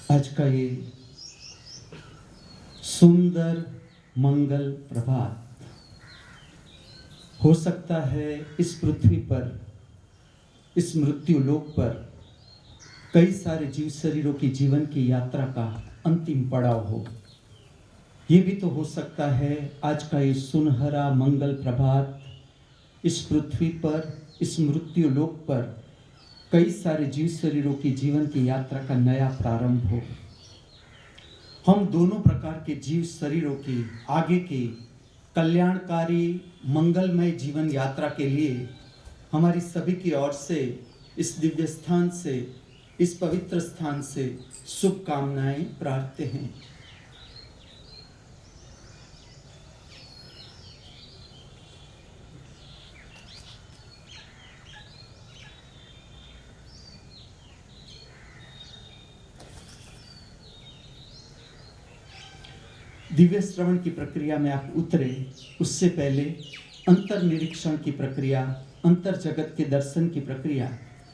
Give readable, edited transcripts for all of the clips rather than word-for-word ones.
आज का ये सुंदर मंगल प्रभात हो सकता है इस पृथ्वी पर, इस मृत्यु लोक पर कई सारे जीव शरीरों की जीवन की यात्रा का अंतिम पड़ाव हो। ये भी तो हो सकता है आज का ये सुनहरा मंगल प्रभात इस पृथ्वी पर, इस मृत्यु लोक पर कई सारे जीव शरीरों की जीवन की यात्रा का नया प्रारंभ हो। हम दोनों प्रकार के जीव शरीरों की आगे की कल्याणकारी मंगलमय जीवन यात्रा के लिए हमारी सभी की ओर से इस दिव्य स्थान से, इस पवित्र स्थान से शुभकामनाएं प्रार्थते हैं। दिव्य श्रवण की प्रक्रिया में आप उतरे उससे पहले अंतर निरीक्षण की प्रक्रिया, अंतर जगत के दर्शन की प्रक्रिया,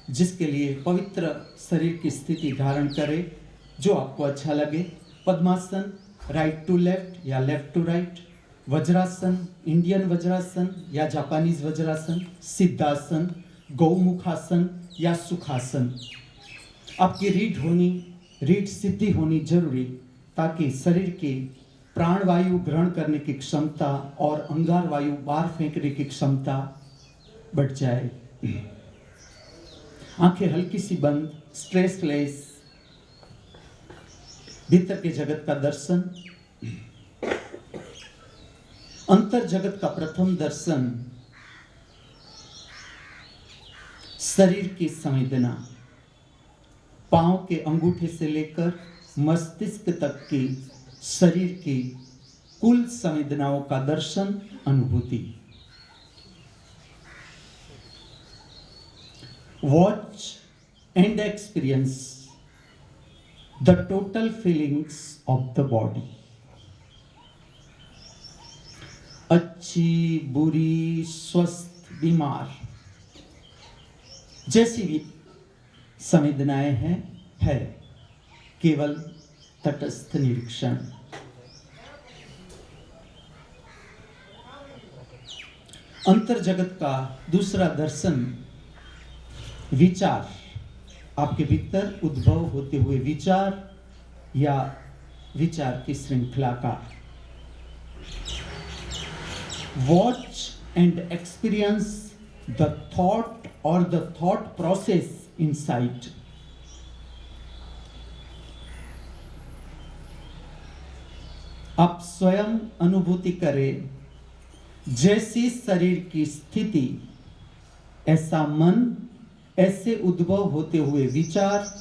जिसके लिए पवित्र शरीर की स्थिति धारण करें जो आपको अच्छा लगे। पद्मासन, राइट टू लेफ्ट या left to right, vajrasana, Indian vajrasana या जापानीज वज्रासन, सिद्धासन, गौमुखासन या सुखासन। आपकी रीढ़ सिद्धि होनी जरूरी, ताकि शरीर की प्राणवायु ग्रहण करने की क्षमता और अंगार वायु बाहर फेंकने की क्षमता बढ़ जाए। आंखें हल्की सी बंद, स्ट्रेसलेस, भीतर के जगत का दर्शन। अंतर जगत का प्रथम दर्शन शरीर की संवेदना, पांव के अंगूठे से लेकर मस्तिष्क तक की शरीर की कुल संवेदनाओं का दर्शन, अनुभूति। Watch and experience the total feelings of the body. अच्छी, बुरी, स्वस्थ, बीमार, जैसी भी संवेदनाएं हैं, है केवल तटस्थ निरीक्षण। अंतर जगत का दूसरा दर्शन विचार, आपके भीतर उद्भव होते हुए विचार या विचार की श्रृंखला का। Watch and experience the thought और द थॉट प्रोसेस इनसाइड। आप स्वयं अनुभूति करें, जैसी शरीर की स्थिति ऐसा मन, ऐसे उद्भव होते हुए विचार,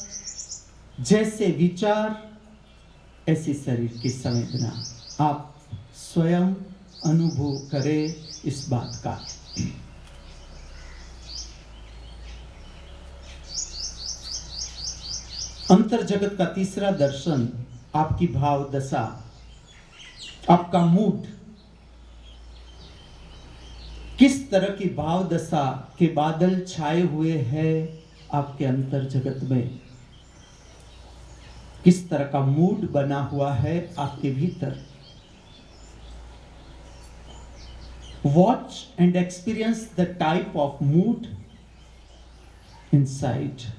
जैसे विचार ऐसी शरीर की संवेदना। आप स्वयं अनुभव करें इस बात का। अंतर जगत का तीसरा दर्शन आपकी भाव दशा, आपका मूड। किस तरह की भाव दशा के बादल छाए हुए हैं आपके अंतर जगत में, किस तरह का मूड बना हुआ है आपके भीतर। Watch and experience the type of mood inside.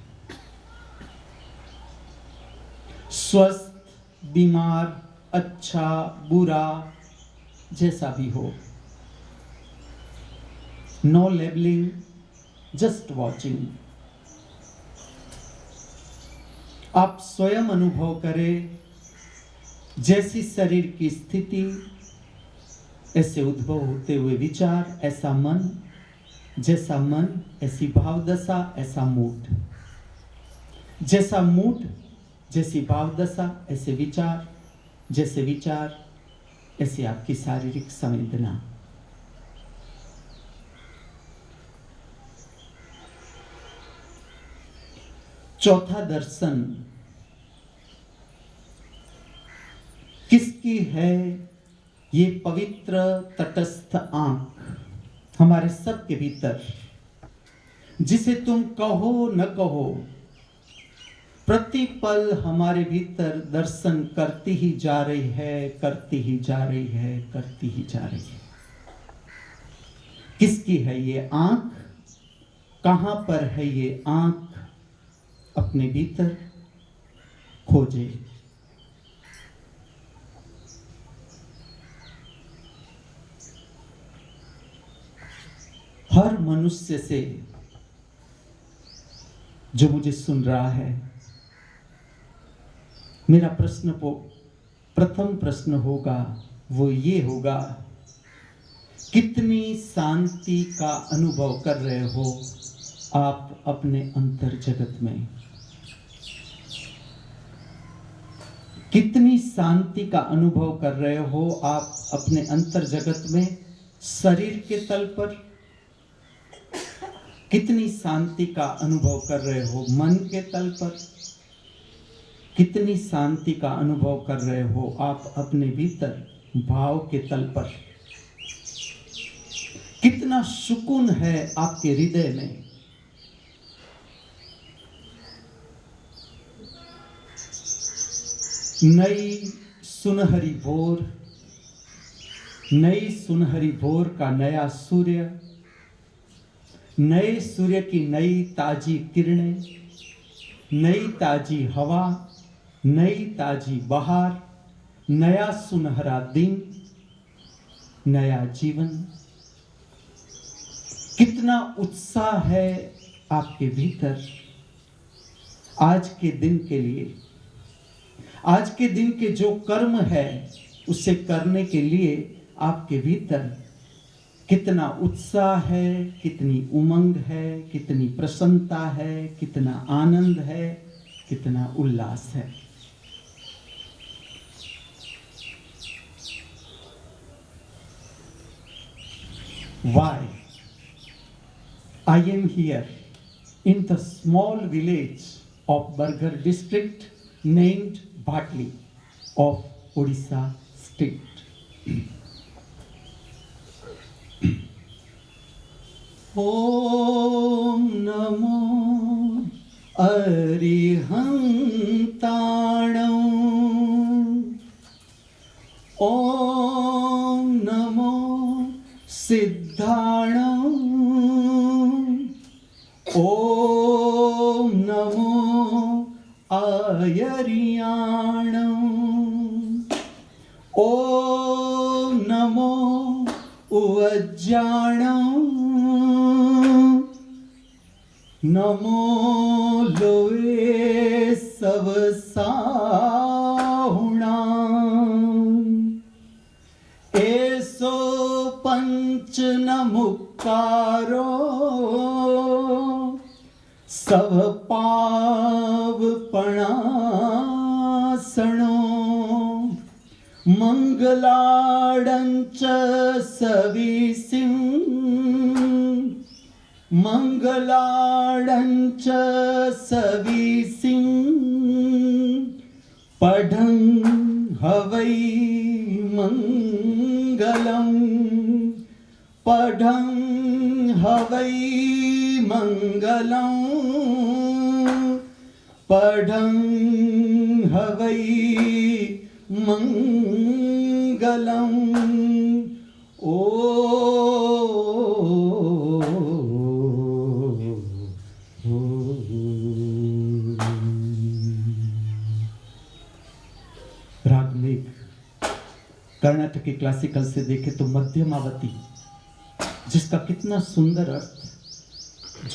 स्वस्थ, बीमार, अच्छा, बुरा, जैसा भी हो। No labelling, just watching. आप स्वयं अनुभव करें, जैसी शरीर की स्थिति ऐसे उद्भव होते हुए विचार, ऐसा मन, जैसा मन ऐसी भाव दशा, ऐसा मूड, जैसा मूड जैसी भाव दशा, ऐसे विचार, जैसे विचार ऐसी आपकी शारीरिक संवेदना। चौथा दर्शन किसकी है ये पवित्र तटस्थ आंख हमारे सबके भीतर, जिसे तुम कहो न कहो प्रति पल हमारे भीतर दर्शन करती ही जा रही है, करती ही जा रही है, करती ही जा रही है। किसकी है ये आंख? कहां पर है ये आंख? अपने भीतर खोजे। हर मनुष्य से जो मुझे सुन रहा है, मेरा प्रथम प्रश्न होगा, वो ये होगा, कितनी शांति का अनुभव कर रहे हो आप अपने अंतर जगत में? कितनी शांति का अनुभव कर रहे हो आप अपने अंतर जगत में, शरीर के तल पर? कितनी शांति का अनुभव कर रहे हो मन के तल पर? कितनी शांति का अनुभव कर रहे हो आप अपने भीतर भाव के तल पर? कितना सुकून है आपके हृदय में? नई सुनहरी भोर, नई सुनहरी भोर का नया सूर्य, नए सूर्य की नई ताजी किरणें, नई ताजी हवा, नई ताजी बहार, नया सुनहरा दिन, नया जीवन। कितना उत्साह है आपके भीतर आज के दिन के लिए, आज के दिन के जो कर्म है उसे करने के लिए आपके भीतर कितना उत्साह है, कितनी उमंग है, कितनी प्रसन्नता है, कितना आनंद है, कितना उल्लास है। Why I am here in the small village of Bargarh district named Bhatli of Odisha state. Om Namo Arihantanam, Om Namo Siddhanam, Om Namo Ayariyanam, Om Namo Uvajjanam, नमो लोए सब साहुणाम, ऐसो पंच नमुकारो सब पाव पणासणो, मंगलाडंच सविसिं, मंगलाडंच सविसिं, पढ़ं हवै मंगलम्, पढ़ं हवै मंगलम्, पढ़ं हवै मंगलम्। ओ रागमेघ कर्नाटकी क्लासिकल से देखे तो मध्यमावती, जिसका कितना सुंदर अर्थ,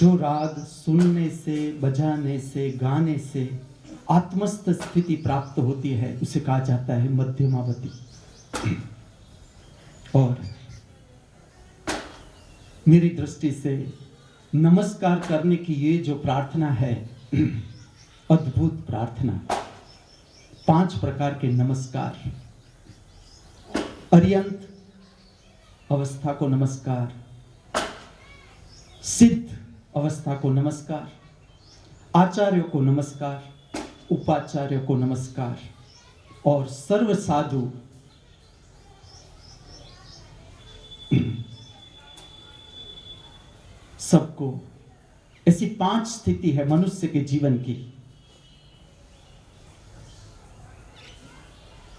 जो राग सुनने से, बजाने से, गाने से आत्मस्थ स्थिति प्राप्त होती है, उसे कहा जाता है मध्यमावती। और मेरी दृष्टि से नमस्कार करने की ये जो प्रार्थना है, अद्भुत प्रार्थना। 5 प्रकार के नमस्कार। अर्यंत अवस्था को नमस्कार, सिद्ध अवस्था को नमस्कार, आचार्यों को नमस्कार, उपाचार्यों को नमस्कार, और सर्व साधु सबको। ऐसी 5 स्थिति है मनुष्य के जीवन की।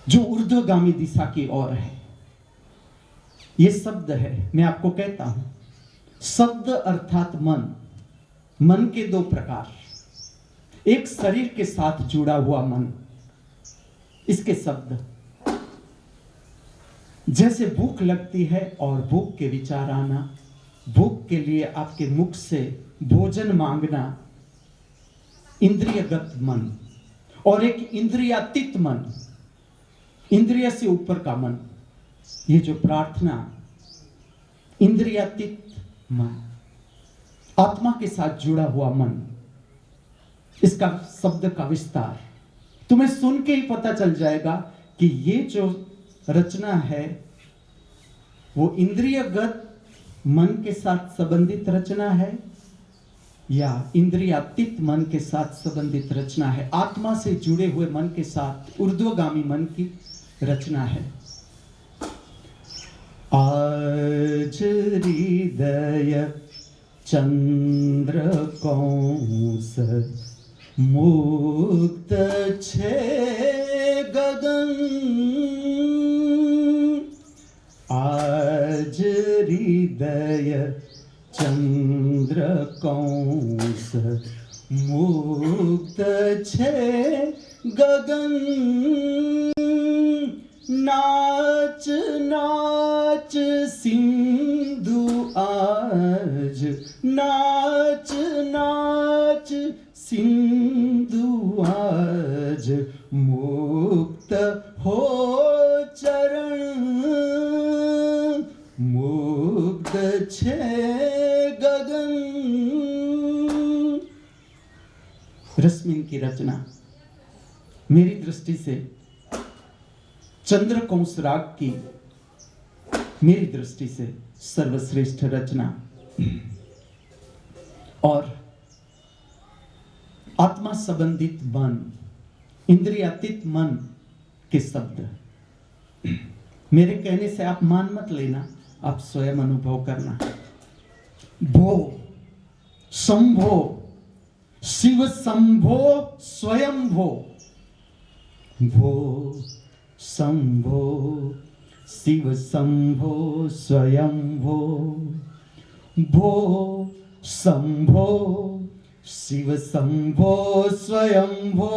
जो ऊर्ध्वगामी दिशा की ओर है। ये शब्द है, मैं आपको कहता हूं, शब्द अर्थात मन। मन के दो प्रकार, एक शरीर के साथ जुड़ा हुआ मन, इसके शब्द, जैसे भूख लगती है और भूख के विचार आना, भूख के लिए आपके मुख से भोजन मांगना, इंद्रियगत मन। और एक इंद्रियातीत मन, इंद्रिय से ऊपर का मन, ये जो प्रार्थना, इंद्रियातीत मन, आत्मा के साथ जुड़ा हुआ मन, इसका शब्द का विस्तार तुम्हें सुन के ही पता चल जाएगा कि ये जो रचना है वो इंद्रियगत मन के साथ संबंधित रचना है या इंद्रियातीत मन के साथ संबंधित रचना है, आत्मा से जुड़े हुए मन के साथ ऊर्ध्वगामी मन की रचना है। आज हृदय चंद्र कौंस मुक्त छे गगन, आज हृदय चंद्र कौंस मुक्त छे गगन, नाच नाच सिंधु आज, नाच नाच सिंधु आज, मुक्त हो चरण, मुक्त छे गगन। रश्मिन की रचना मेरी दृष्टि से चंद्रकौंस राग की मेरी दृष्टि से सर्वश्रेष्ठ रचना, और आत्मा संबंधित मन, इंद्रियातीत मन के शब्द। मेरे कहने से आप मान मत लेना, आप स्वयं अनुभव करना। भो, शंभो, शिव शंभो स्वयं भो, भो शंभो शिव शंभो स्वयं भो, भो शंभो शिव शंभो स्वयं भो,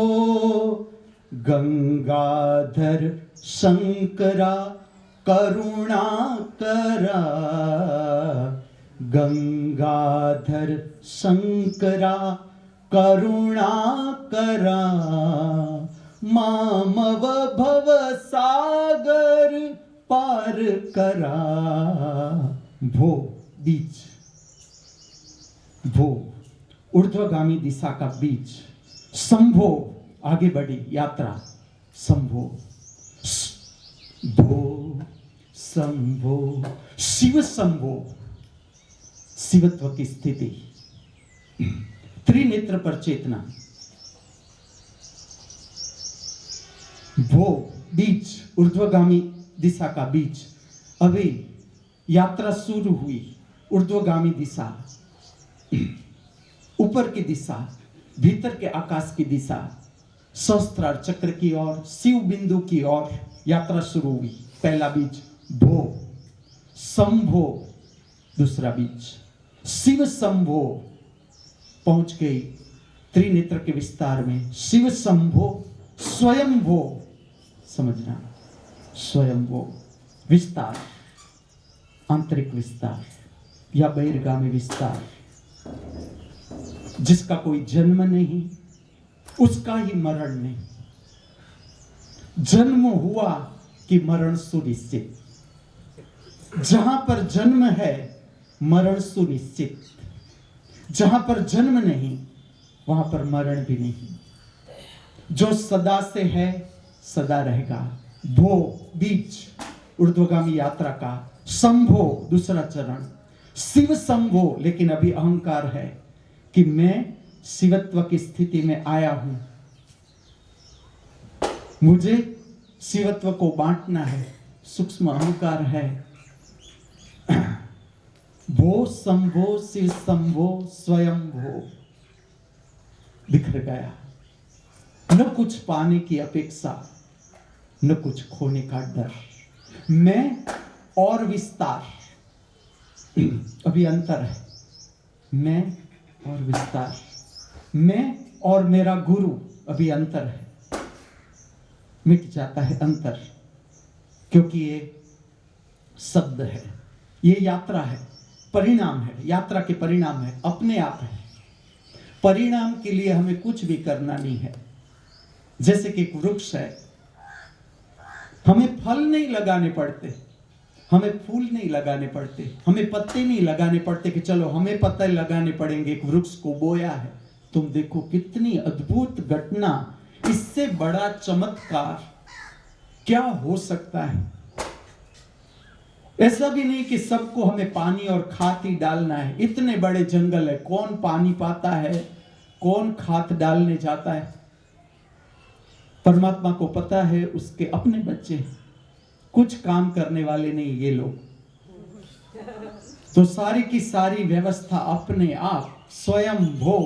गंगाधर शंकरा करुणा करा, गंगाधर शंकरा करुणा करा, मामव भव सागर पार करा। भो बीच, भो ऊर्ध्वगामी दिशा का बीच, शंभो आगे बढ़ी यात्रा, शंभो, भो शंभो शिव शंभो, शिवत्व की स्थिति, त्रिनेत्र पर चेतना। भो बीच, ऊर्ध्वगामी दिशा का बीच। अभी यात्रा शुरू हुई, ऊर्ध्वगामी दिशा, ऊपर की दिशा, भीतर के आकाश की दिशा, सहस्त्रार चक्र की ओर, शिव बिंदु की ओर यात्रा शुरू हुई। पहला बीच भो, शंभो दूसरा बीच, शिव शंभो पहुंच गई त्रिनेत्र के विस्तार में। शिव शंभो स्वयंभो, समझना, स्वयंभो विस्तार, आंतरिक विस्तार या बहिर्गामी विस्तार, जिसका कोई जन्म नहीं, उसका ही मरण नहीं। जन्म हुआ कि मरण सुनिश्चित, जहां पर जन्म है मरण सुनिश्चित, जहां पर जन्म नहीं वहां पर मरण भी नहीं। जो सदा से है सदा रहेगा। भो बीच ऊर्ध्वगामी यात्रा का, शंभो दूसरा चरण, शिव शंभो, लेकिन अभी अहंकार है कि मैं शिवत्व की स्थिति में आया हूं, मुझे शिवत्व को बांटना है, सूक्ष्म अहंकार है। भो शंभो शिव शंभो स्वयं भो, बिखर गया, न कुछ पाने की अपेक्षा, न कुछ खोने का डर। मैं और विस्तार, अभी अंतर है। मैं और विस्तार, मैं और मेरा गुरु, अभी अंतर है। मिट जाता है अंतर, क्योंकि ये शब्द है, ये यात्रा है, परिणाम है, यात्रा के परिणाम है, अपने आप है। परिणाम के लिए हमें कुछ भी करना नहीं है। जैसे कि एक वृक्ष है, हमें फल नहीं लगाने पड़ते, हमें फूल नहीं लगाने पड़ते, हमें पत्ते नहीं लगाने पड़ते कि चलो हमें पत्ते लगाने पड़ेंगे। एक वृक्ष को बोया है, तुम देखो कितनी अद्भुत घटना, इससे बड़ा चमत्कार क्या हो सकता है। ऐसा भी नहीं कि सबको हमें पानी और खाद ही डालना है। इतने बड़े जंगल है, कौन पानी पाता है, कौन खाद डालने जाता है। परमात्मा को पता है उसके अपने बच्चे हैं, कुछ काम करने वाले नहीं ये लोग, तो सारी की सारी व्यवस्था अपने आप स्वयं भो।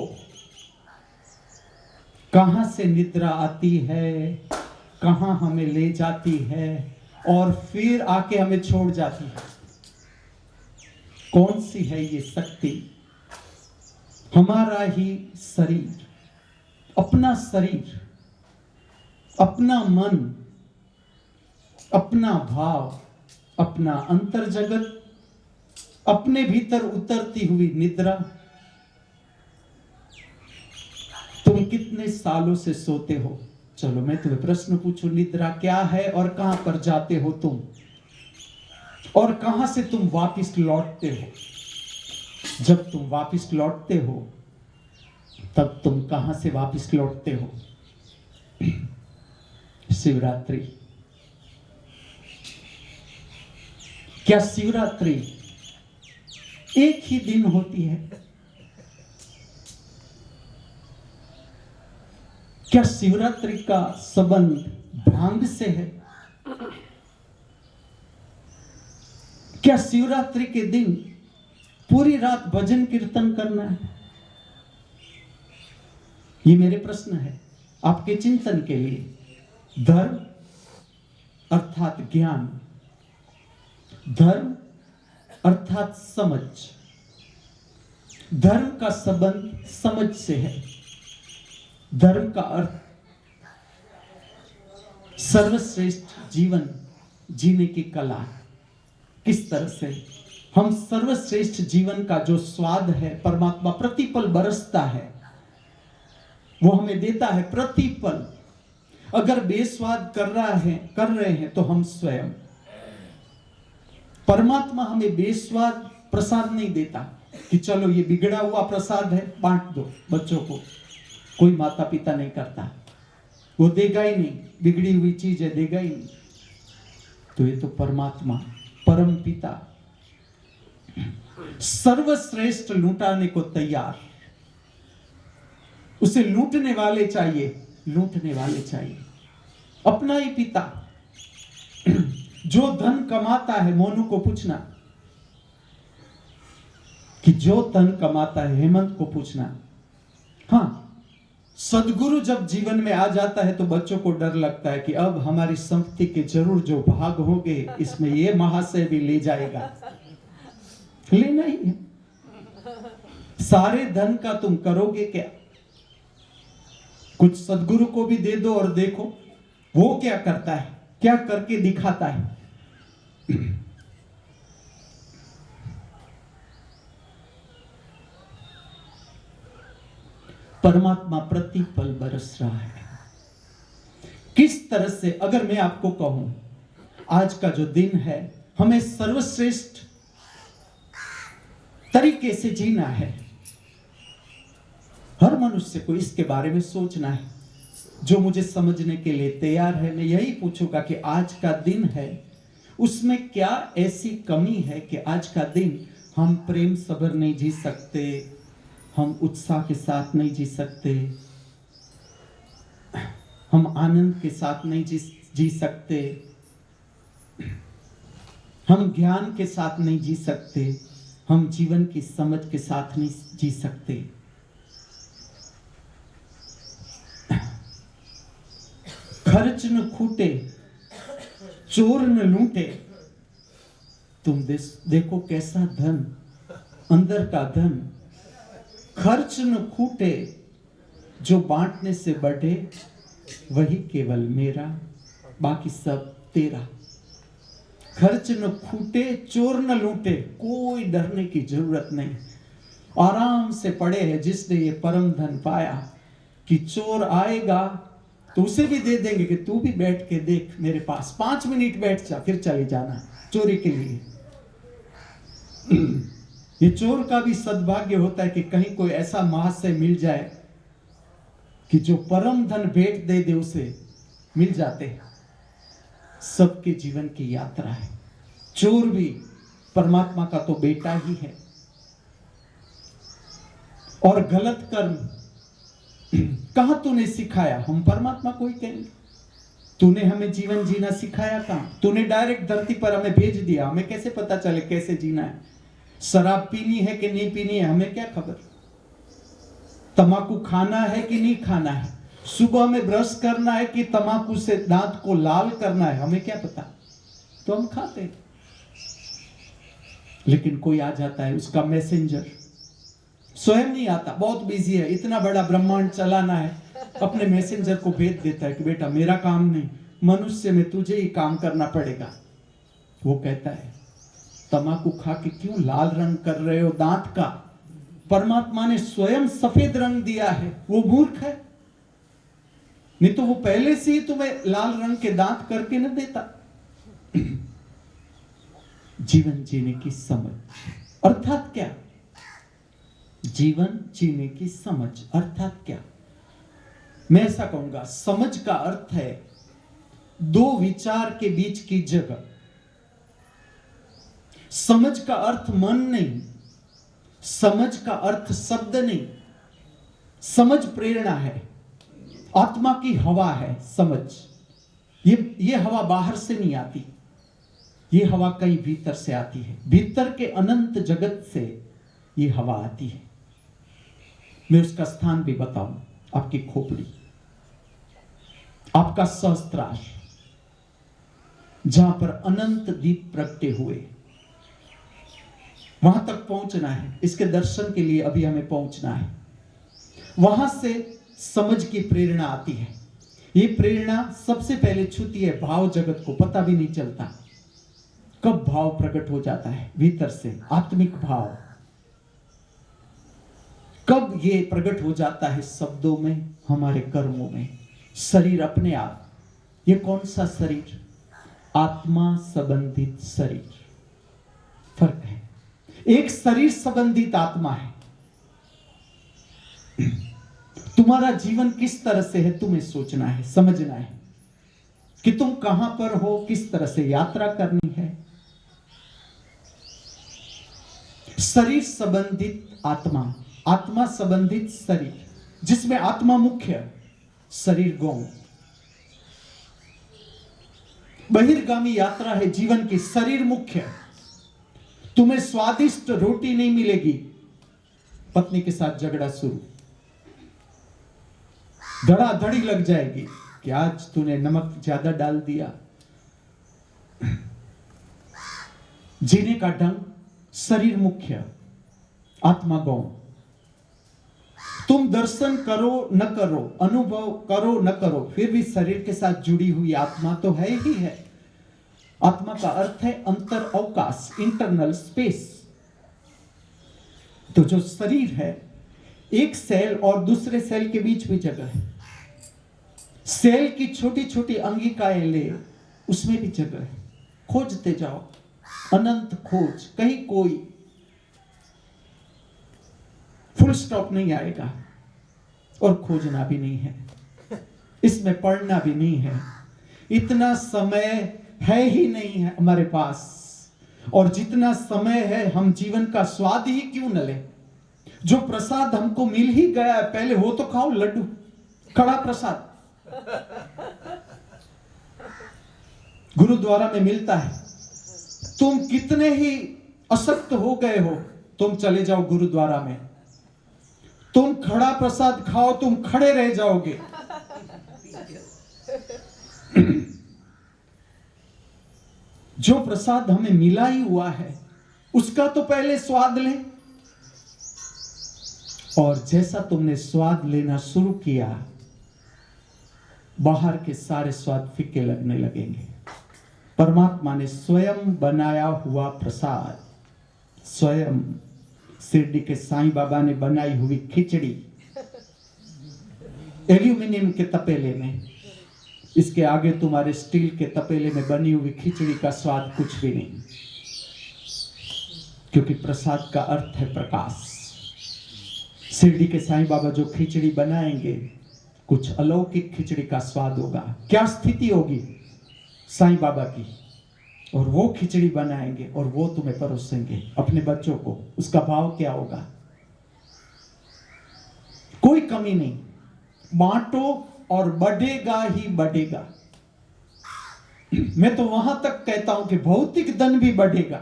कहां से निद्रा आती है, कहां हमें ले जाती है और फिर आके हमें छोड़ जाती है। कौन सी है ये शक्ति? हमारा ही शरीर, अपना शरीर, अपना मन, अपना भाव, अपना अंतर जगत, अपने भीतर उतरती हुई निद्रा। तुम कितने सालों से सोते हो? चलो मैं तुम्हें प्रश्न पूछूं, निद्रा क्या है और कहां पर जाते हो तुम, और कहां से तुम वापस लौटते हो? जब तुम वापस लौटते हो तब तुम कहां से वापस लौटते हो? शिवरात्रि। क्या शिवरात्रि एक ही दिन होती है? क्या शिवरात्रि का संबंध भांग से है? क्या शिवरात्रि के दिन पूरी रात भजन कीर्तन करना है? ये मेरे प्रश्न है आपके चिंतन के लिए। धर्म अर्थात ज्ञान, धर्म अर्थात समझ, धर्म का संबंध समझ से है। धर्म का अर्थ सर्वश्रेष्ठ जीवन जीने की कला। किस तरह से हम सर्वश्रेष्ठ जीवन का जो स्वाद है परमात्मा प्रतिपल बरसता है, वो हमें देता है प्रतिपल। अगर बेस्वाद कर रहे हैं तो हम स्वयं। परमात्मा हमें बेस्वाद प्रसाद नहीं देता कि चलो ये बिगड़ा हुआ प्रसाद है बांट दो बच्चों को। कोई माता पिता नहीं करता, वो देगा ही नहीं, बिगड़ी हुई चीज है देगा ही नहीं। तो ये तो परमात्मा परम पिता सर्वश्रेष्ठ लूटाने को तैयार। उसे लूटने वाले चाहिए, लूटने वाले चाहिए। अपना ही पिता जो धन कमाता है, मोनू को पूछना कि जो धन कमाता है, हेमंत को पूछना। हाँ, सदगुरु जब जीवन में आ जाता है तो बच्चों को डर लगता है कि अब हमारी संपत्ति के जरूर जो भाग होंगे इसमें ये महाशय भी ले जाएगा। लेना ही है। सारे धन का तुम करोगे क्या? कुछ सदगुरु को भी दे दो और देखो वो क्या करता है, क्या करके दिखाता है। परमात्मा प्रतिपल बरस रहा है। किस तरह से, अगर मैं आपको कहूं आज का जो दिन है हमें सर्वश्रेष्ठ तरीके से जीना है, हर मनुष्य को इसके बारे में सोचना है। जो मुझे समझने के लिए तैयार है, मैं यही पूछूंगा कि आज का दिन है उसमें क्या ऐसी कमी है कि आज का दिन हम प्रेम सबर नहीं जी सकते, हम उत्साह के साथ नहीं जी सकते, हम आनंद के साथ नहीं जी सकते, हम ज्ञान के साथ नहीं जी सकते, हम जीवन की समझ के साथ नहीं जी सकते। खर्च न खूटे चोर न लूटे। तुम देखो कैसा धन, अंदर का धन, खर्च न खूटे, जो बांटने से बढ़े वही केवल मेरा, बाकी सब तेरा। खर्च न खूटे, चोर न लूटे, कोई डरने की जरूरत नहीं। आराम से पड़े है जिसने ये परम धन पाया कि चोर आएगा तो उसे भी दे देंगे कि तू भी बैठ के देख मेरे पास, 5 मिनट बैठ जा, फिर चले जाना चोरी के लिए। ये चोर का भी सद्भाग्य होता है कि कहीं कोई ऐसा महाशय मिल जाए कि जो परम धन भेंट दे दे, उसे मिल जाते हैं। सबके जीवन की यात्रा है। चोर भी परमात्मा का तो बेटा ही है। और गलत कर्म कहां तूने सिखाया? हम परमात्मा को ही कहेंगे। तूने हमें जीवन जीना सिखाया कहां? तूने डायरेक्ट धरती पर हमें भेज दिया, हमें कैसे पता चले कैसे जीना है? शराब पीनी है कि नहीं पीनी है हमें क्या खबर? तंबाकू खाना है कि नहीं खाना है? सुबह में ब्रश करना है कि तंबाकू से दांत को लाल करना है हमें क्या पता? तो हम खाते हैं। लेकिन कोई आ जाता है, उसका मैसेंजर स्वयं नहीं आता, बहुत बिजी है, इतना बड़ा ब्रह्मांड चलाना है, अपने मैसेंजर को भेज देता है कि बेटा मेरा काम नहीं, मनुष्य में तुझे ही काम करना पड़ेगा। वो कहता है तंबाकू खा के क्यों लाल रंग कर रहे हो दांत का? परमात्मा ने स्वयं सफेद रंग दिया है, वो मूर्ख है? नहीं तो वो पहले से ही तुम्हें लाल रंग के दांत करके न देता। जीवन जीने की समझ अर्थात क्या? जीवन जीने की समझ अर्थात क्या? मैं ऐसा कहूंगा, समझ का अर्थ है दो विचार के बीच की जगह। समझ का अर्थ मन नहीं, समझ का अर्थ शब्द नहीं। समझ प्रेरणा है, आत्मा की हवा है समझ। ये हवा बाहर से नहीं आती, ये हवा कहीं भीतर से आती है। भीतर के अनंत जगत से ये हवा आती है। मैं उसका स्थान भी बताऊं, आपकी खोपड़ी, आपका सहस्त्रार, जहां पर अनंत दीप प्रगटे हुए, वहां तक पहुंचना है। इसके दर्शन के लिए अभी हमें पहुंचना है। वहां से समझ की प्रेरणा आती है। ये प्रेरणा सबसे पहले छूती है भाव जगत को, पता भी नहीं चलता कब भाव प्रकट हो जाता है भीतर से, आत्मिक भाव। कब ये प्रकट हो जाता है? शब्दों में, हमारे कर्मों में, शरीर अपने आप। ये कौन सा शरीर? आत्मा संबंधित शरीर। फर्क है, एक शरीर संबंधित आत्मा है। तुम्हारा जीवन किस तरह से है तुम्हें सोचना है, समझना है कि तुम कहां पर हो, किस तरह से यात्रा करनी है। शरीर संबंधित आत्मा, आत्मा संबंधित शरीर, जिसमें आत्मा मुख्य, शरीर गौण। बहिर्गामी यात्रा है जीवन की, शरीर मुख्य। तुम्हें स्वादिष्ट रोटी नहीं मिलेगी, पत्नी के साथ झगड़ा शुरू, धड़ाधड़ी लग जाएगी कि आज तूने नमक ज्यादा डाल दिया। जीने का ढंग शरीर मुख्य, आत्मा गौण। तुम दर्शन करो न करो, अनुभव करो न करो, फिर भी शरीर के साथ जुड़ी हुई आत्मा तो है ही है। आत्मा का अर्थ है अंतर अवकाश, इंटरनल स्पेस। तो जो शरीर है, एक सेल और दूसरे सेल के बीच भी जगह है। सेल की छोटी छोटी अंगिकाएं ले, उसमें भी जगह है। खोजते जाओ, अनंत खोज, कहीं कोई फुल स्टॉप नहीं आएगा। और खोजना भी नहीं है, इसमें पढ़ना भी नहीं है, इतना समय है ही नहीं है हमारे पास। और जितना समय है, हम जीवन का स्वाद ही क्यों न ले? जो प्रसाद हमको मिल ही गया है, पहले हो तो खाओ लड्डू, कड़ा प्रसाद गुरुद्वारा में मिलता है। तुम कितने ही असक्त हो गए हो, तुम चले जाओ गुरुद्वारा में, तुम खड़ा प्रसाद खाओ, तुम खड़े रह जाओगे। जो प्रसाद हमें मिला ही हुआ है उसका तो पहले स्वाद लें, और जैसा तुमने स्वाद लेना शुरू किया बाहर के सारे स्वाद फीके लगने लगेंगे। परमात्मा ने स्वयं बनाया हुआ प्रसाद, स्वयं शिरडी के साईं बाबा ने बनाई हुई खिचड़ी एल्यूमिनियम के तपेले में, इसके आगे तुम्हारे स्टील के तपेले में बनी हुई खिचड़ी का स्वाद कुछ भी नहीं, क्योंकि प्रसाद का अर्थ है प्रकाश। शिरडी के साईं बाबा जो खिचड़ी बनाएंगे कुछ अलौकिक खिचड़ी का स्वाद होगा। क्या स्थिति होगी साईं बाबा की, और वो खिचड़ी बनाएंगे और वो तुम्हें परोसेंगे अपने बच्चों को, उसका भाव क्या होगा? कोई कमी नहीं, बांटो और बढ़ेगा ही बढ़ेगा। मैं तो वहां तक कहता हूं कि भौतिक धन भी बढ़ेगा।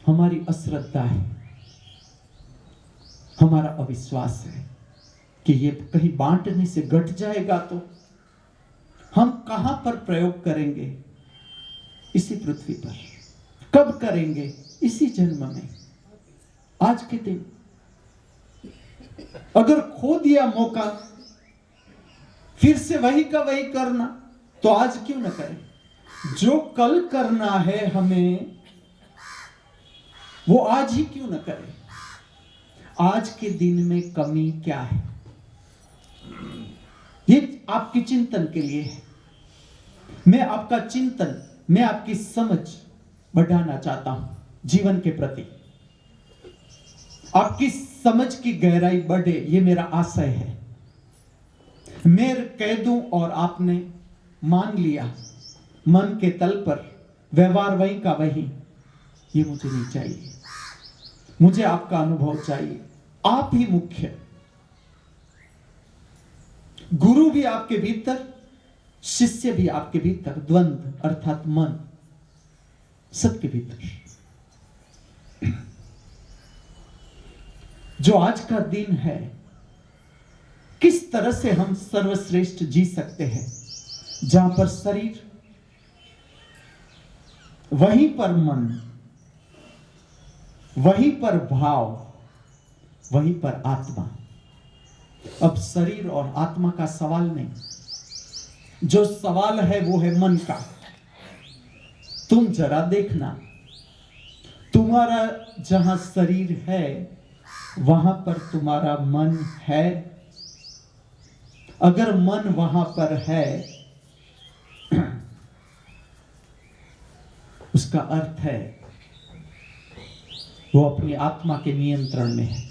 हमारी अश्रद्धा है, हमारा अविश्वास है कि ये कहीं बांटने से घट जाएगा तो हम कहां पर प्रयोग करेंगे? इसी पृथ्वी पर। कब करेंगे? इसी जन्म में, आज के दिन। अगर खो दिया मौका फिर से वही का वही करना, तो आज क्यों न करें? जो कल करना है हमें वो आज ही क्यों न करें? आज के दिन में कमी क्या है? ये आपके चिंतन के लिए है। मैं आपका चिंतन, मैं आपकी समझ बढ़ाना चाहता हूं जीवन के प्रति। आपकी समझ की गहराई बढ़े, ये मेरा आशय है। मैं कह दूं और आपने मान लिया मन के तल पर, व्यवहार वही का वही, ये मुझे नहीं चाहिए। मुझे आपका अनुभव चाहिए। आप ही मुख्य, गुरु भी आपके भीतर, शिष्य भी आपके भीतर, द्वंद्व अर्थात मन सबके भीतर। जो आज का दिन है, किस तरह से हम सर्वश्रेष्ठ जी सकते हैं? जहां पर शरीर, वहीं पर मन, वहीं पर भाव, वहीं पर आत्मा। अब शरीर और आत्मा का सवाल नहीं, जो सवाल है वो है मन का। तुम जरा देखना, तुम्हारा जहां शरीर है वहां पर तुम्हारा मन है। अगर मन वहां पर है उसका अर्थ है वो अपनी आत्मा के नियंत्रण में है।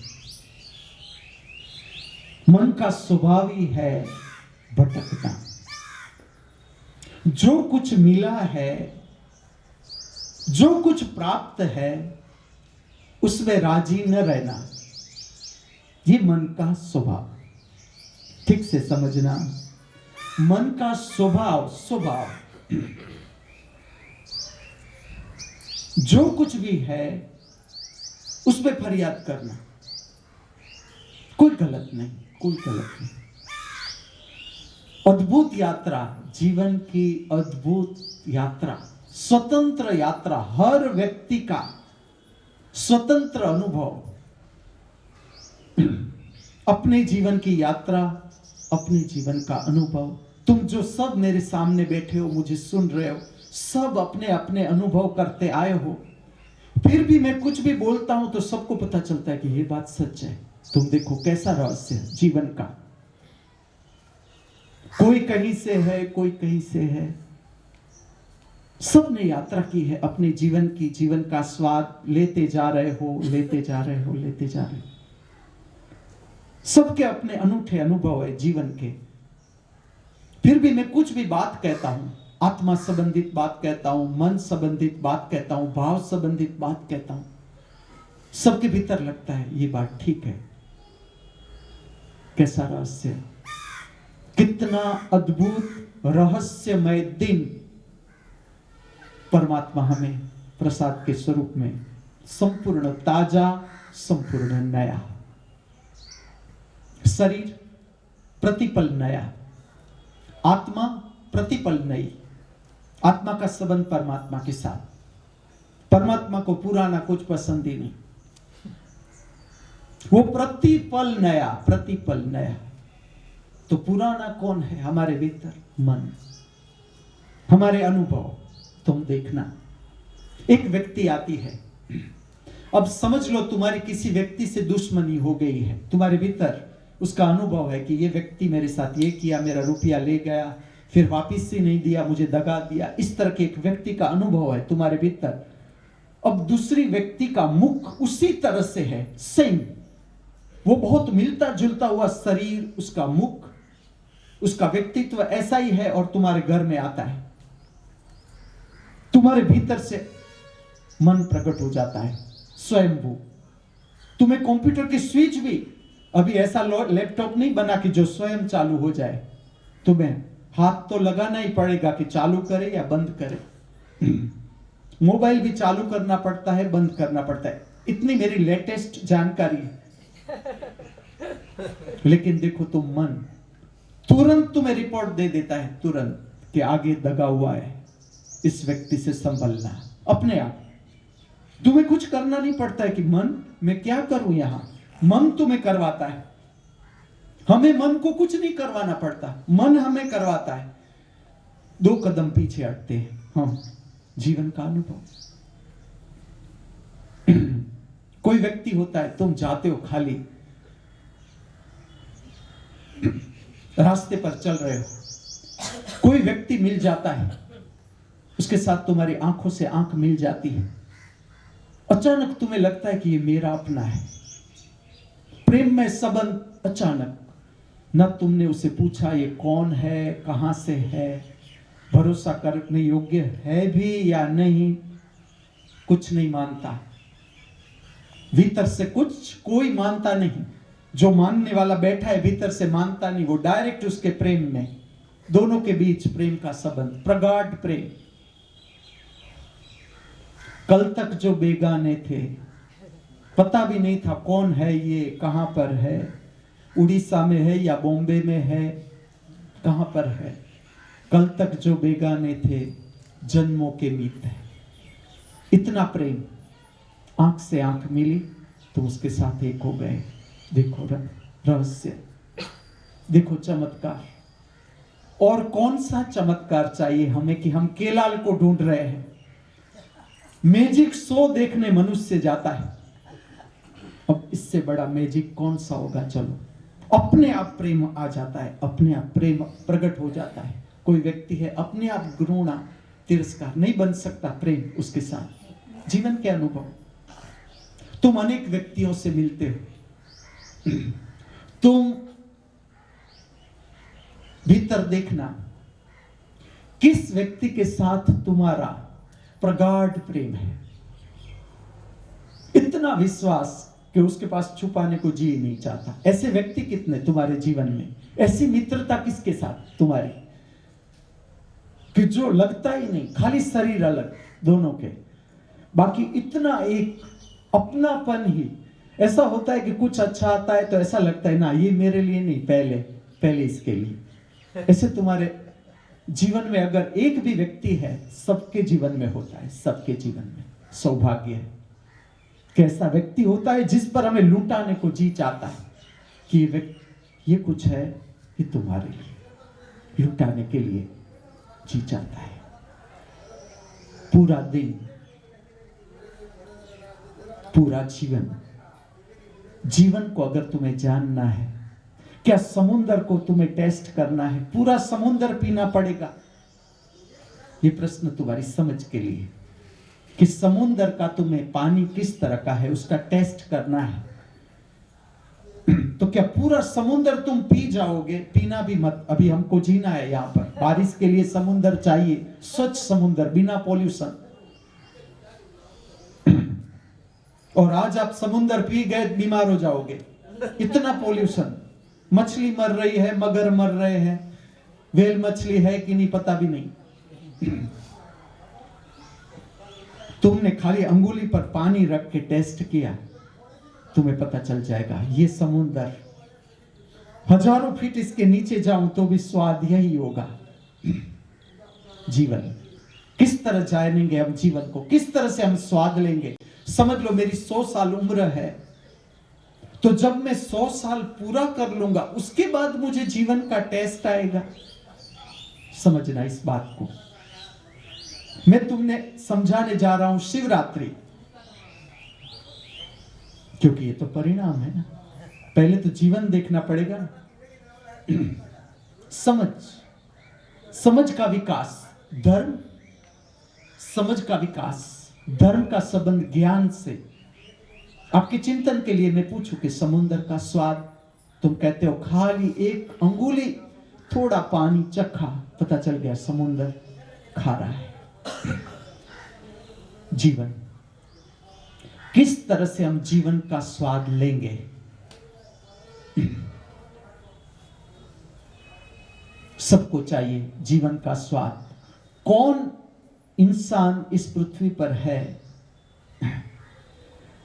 मन का स्वभाव ही है भटकना। जो कुछ मिला है, जो कुछ प्राप्त है, उसमें राजी न रहना, ये मन का स्वभाव। ठीक से समझना, मन का स्वभाव जो कुछ भी है उसमें फरियाद करना, कोई गलत नहीं, कोई गलत नहीं। अद्भुत यात्रा, जीवन की अद्भुत यात्रा, स्वतंत्र यात्रा, हर व्यक्ति का स्वतंत्र अनुभव। अपने जीवन की यात्रा, अपने जीवन का अनुभव। तुम जो सब मेरे सामने बैठे हो, मुझे सुन रहे हो, सब अपने अपने अनुभव करते आए हो। फिर भी मैं कुछ भी बोलता हूं तो सबको पता चलता है कि ये बात सच है। तुम देखो कैसा रहस्य है जीवन का। कोई कहीं से है, कोई कहीं से है, सबने यात्रा की है अपने जीवन की। जीवन का स्वाद लेते जा रहे हो, लेते जा रहे हो, लेते जा रहे हो। सबके अपने अनूठे अनुभव है जीवन के। फिर भी मैं कुछ भी बात कहता हूं, आत्मा संबंधित बात कहता हूं, मन संबंधित बात कहता हूं, भाव संबंधित बात कहता हूं, सबके भीतर लगता है ये बात ठीक है। कैसा रहस्य, कितना अद्भुत रहस्यमय दिन परमात्मा हमें प्रसाद के स्वरूप में, संपूर्ण ताजा, संपूर्ण नया। शरीर प्रतिपल नया, आत्मा प्रतिपल नई, आत्मा का संबंध परमात्मा के साथ। परमात्मा को पुराना कुछ पसंद ही नहीं, वो प्रतिपल नया, प्रतिपल नया। तो पुराना कौन है? हमारे भीतर मन, हमारे अनुभव। तुम देखना, एक व्यक्ति आती है, अब समझ लो तुम्हारी किसी व्यक्ति से दुश्मनी हो गई है, तुम्हारे भीतर उसका अनुभव है कि ये व्यक्ति मेरे साथ ये किया, मेरा रुपया ले गया, फिर वापिस से नहीं दिया, मुझे दगा दिया। इस तरह के एक व्यक्ति का अनुभव है तुम्हारे भीतर। अब दूसरी व्यक्ति का मुख उसी तरह से है, सेम, वो बहुत मिलता जुलता हुआ शरीर, उसका मुख, उसका व्यक्तित्व ऐसा ही है, और तुम्हारे घर में आता है। तुम्हारे भीतर से मन प्रकट हो जाता है, स्वयंभू। तुम्हें कंप्यूटर की स्विच भी अभी ऐसा लैपटॉप नहीं बना कि जो स्वयं चालू हो जाए, तुम्हें हाथ तो लगाना ही पड़ेगा कि चालू करे या बंद करे। मोबाइल भी चालू करना पड़ता है, बंद करना पड़ता है। इतनी मेरी लेटेस्ट जानकारी है। लेकिन देखो, तुम मन तुरंत तुम्हें रिपोर्ट दे देता है, तुरंत, कि आगे दगा हुआ है, इस व्यक्ति से संभलना। अपने आप तुम्हें कुछ करना नहीं पड़ता है कि मन मैं क्या करूं, यहां मन तुम्हें करवाता है। हमें मन को कुछ नहीं करवाना पड़ता, मन हमें करवाता है। 2 कदम पीछे हटते हैं हम। जीवन का अनुभव। कोई व्यक्ति होता है, तुम जाते हो, खाली रास्ते पर चल रहे हो, कोई व्यक्ति मिल जाता है, उसके साथ तुम्हारी आंखों से आंख मिल जाती है। अचानक तुम्हें लगता है कि ये मेरा अपना है। प्रेम में संबंध, अचानक न तुमने उसे पूछा ये कौन है, कहां से है, भरोसा करने योग्य है भी या नहीं, कुछ नहीं मानता। भीतर से कुछ कोई मानता नहीं। जो मानने वाला बैठा है भीतर से मानता नहीं, वो डायरेक्ट उसके प्रेम में, दोनों के बीच प्रेम का संबंध, प्रगाढ़ प्रेम। कल तक जो बेगाने थे, पता भी नहीं था कौन है ये, कहां पर है, उड़ीसा में है या बॉम्बे में है, कहां पर है। कल तक जो बेगाने थे, जन्मों के मित्र है। इतना प्रेम, आंख से आंख मिली तो उसके साथ एक हो गए। देखो रहस्य, देखो चमत्कार। और कौन सा चमत्कार चाहिए हमें कि हम केलाल को ढूंढ रहे हैं। मैजिक शो देखने मनुष्य जाता है, अब इससे बड़ा मैजिक कौन सा होगा। चलो, अपने आप प्रेम आ जाता है, अपने आप प्रेम प्रकट हो जाता है। कोई व्यक्ति है, अपने आप घृणा, तिरस्कार नहीं बन सकता प्रेम उसके साथ। जीवन के अनुभव, तुम अनेक व्यक्तियों से मिलते हो, तुम भीतर देखना किस व्यक्ति के साथ तुम्हारा प्रगाढ़ प्रेम है, इतना विश्वास कि उसके पास छुपाने को जी नहीं चाहता। ऐसे व्यक्ति कितने तुम्हारे जीवन में, ऐसी मित्रता किसके साथ तुम्हारी कि जो लगता ही नहीं, खाली शरीर अलग दोनों के, बाकी इतना एक अपनापन ही। ऐसा होता है कि कुछ अच्छा आता है तो ऐसा लगता है ना ये मेरे लिए नहीं, पहले इसके लिए। ऐसे तुम्हारे जीवन में अगर एक भी व्यक्ति है, सबके जीवन में होता है, सबके जीवन में। सौभाग्य है, कैसा व्यक्ति होता है जिस पर हमें लूटाने को जी चाहता है कि ये कुछ है कि तुम्हारे लिए लूटाने के लिए जी चाहता है। पूरा दिन, पूरा जीवन को अगर तुम्हें जानना है, क्या समुंदर को तुम्हें टेस्ट करना है, पूरा समुंदर पीना पड़ेगा। ये प्रश्न तुम्हारी समझ के लिए कि समुंदर का तुम्हें पानी किस तरह का है उसका टेस्ट करना है। तो क्या पूरा समुंदर तुम पी जाओगे? पीना भी मत, अभी हमको जीना है यहाँ पर। बारिश के लिए समुंदर चाहिए, स्वच्छ समुंदर बिना पॉल्यूशन। और आज आप समुंदर पी गए, बीमार हो जाओगे, इतना पॉल्यूशन। मछली मर रही है, मगर मर रहे हैं, व्हेल मछली है कि नहीं पता भी नहीं। तुमने खाली अंगुली पर पानी रख के टेस्ट किया, तुम्हें पता चल जाएगा ये समुंदर, हजारों फीट इसके नीचे जाऊं तो भी स्वाद यही होगा। जीवन, किस तरह जानेंगे हम जीवन को, किस तरह से हम स्वाद लेंगे। समझ लो मेरी 100 साल उम्र है, तो जब मैं 100 साल पूरा कर लूंगा उसके बाद मुझे जीवन का टेस्ट आएगा। समझना इस बात को। मैं तुमने समझाने जा रहा हूं शिवरात्रि, क्योंकि ये तो परिणाम है ना। पहले तो जीवन देखना पड़ेगा ना। समझ का विकास, धर्म, समझ का विकास, धर्म का संबंध ज्ञान से। आपके चिंतन के लिए मैं पूछूं कि समुद्र का स्वाद, तुम कहते हो खाली एक अंगुली थोड़ा पानी चखा, पता चल गया समुद्र खा रहा है। जीवन, किस तरह से हम जीवन का स्वाद लेंगे। सबको चाहिए जीवन का स्वाद। कौन इंसान इस पृथ्वी पर है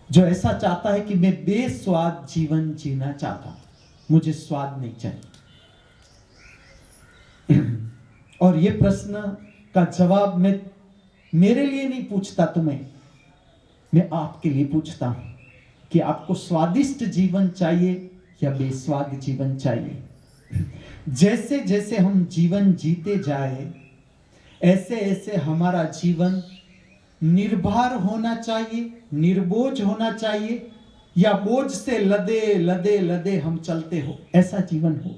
जो ऐसा चाहता है कि मैं बेस्वाद जीवन जीना चाहता हूं, मुझे स्वाद नहीं चाहिए। और यह प्रश्न का जवाब मैं मेरे लिए नहीं पूछता तुम्हें, मैं आपके लिए पूछता हूं कि आपको स्वादिष्ट जीवन चाहिए या बेस्वाद जीवन चाहिए। जैसे जैसे हम जीवन जीते जाए, ऐसे ऐसे हमारा जीवन निर्भर होना चाहिए, निर्बोझ होना चाहिए, या बोझ से लदे लदे लदे हम चलते हो, ऐसा जीवन हो।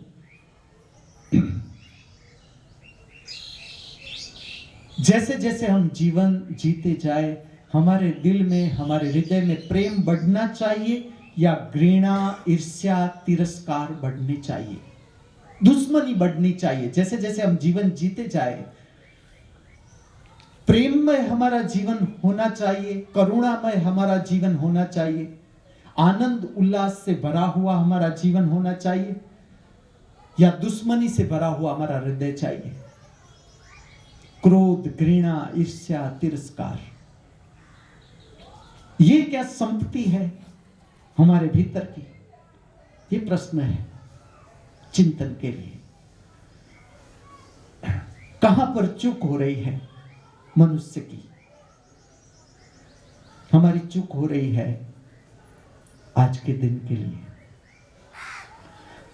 जैसे जैसे हम जीवन जीते जाए, हमारे दिल में, हमारे हृदय में प्रेम बढ़ना चाहिए या घृणा, ईर्ष्या, तिरस्कार बढ़ने चाहिए, दुश्मनी बढ़नी चाहिए। जैसे जैसे हम जीवन जीते जाए, प्रेममय हमारा जीवन होना चाहिए, करुणामय हमारा जीवन होना चाहिए, आनंद उल्लास से भरा हुआ हमारा जीवन होना चाहिए, या दुश्मनी से भरा हुआ हमारा हृदय चाहिए। क्रोध, घृणा, ईर्ष्या, तिरस्कार, ये क्या संपत्ति है हमारे भीतर की? ये प्रश्न है चिंतन के लिए। कहां पर चूक हो रही है मनुष्य की? हमारी चूक हो रही है आज के दिन के लिए।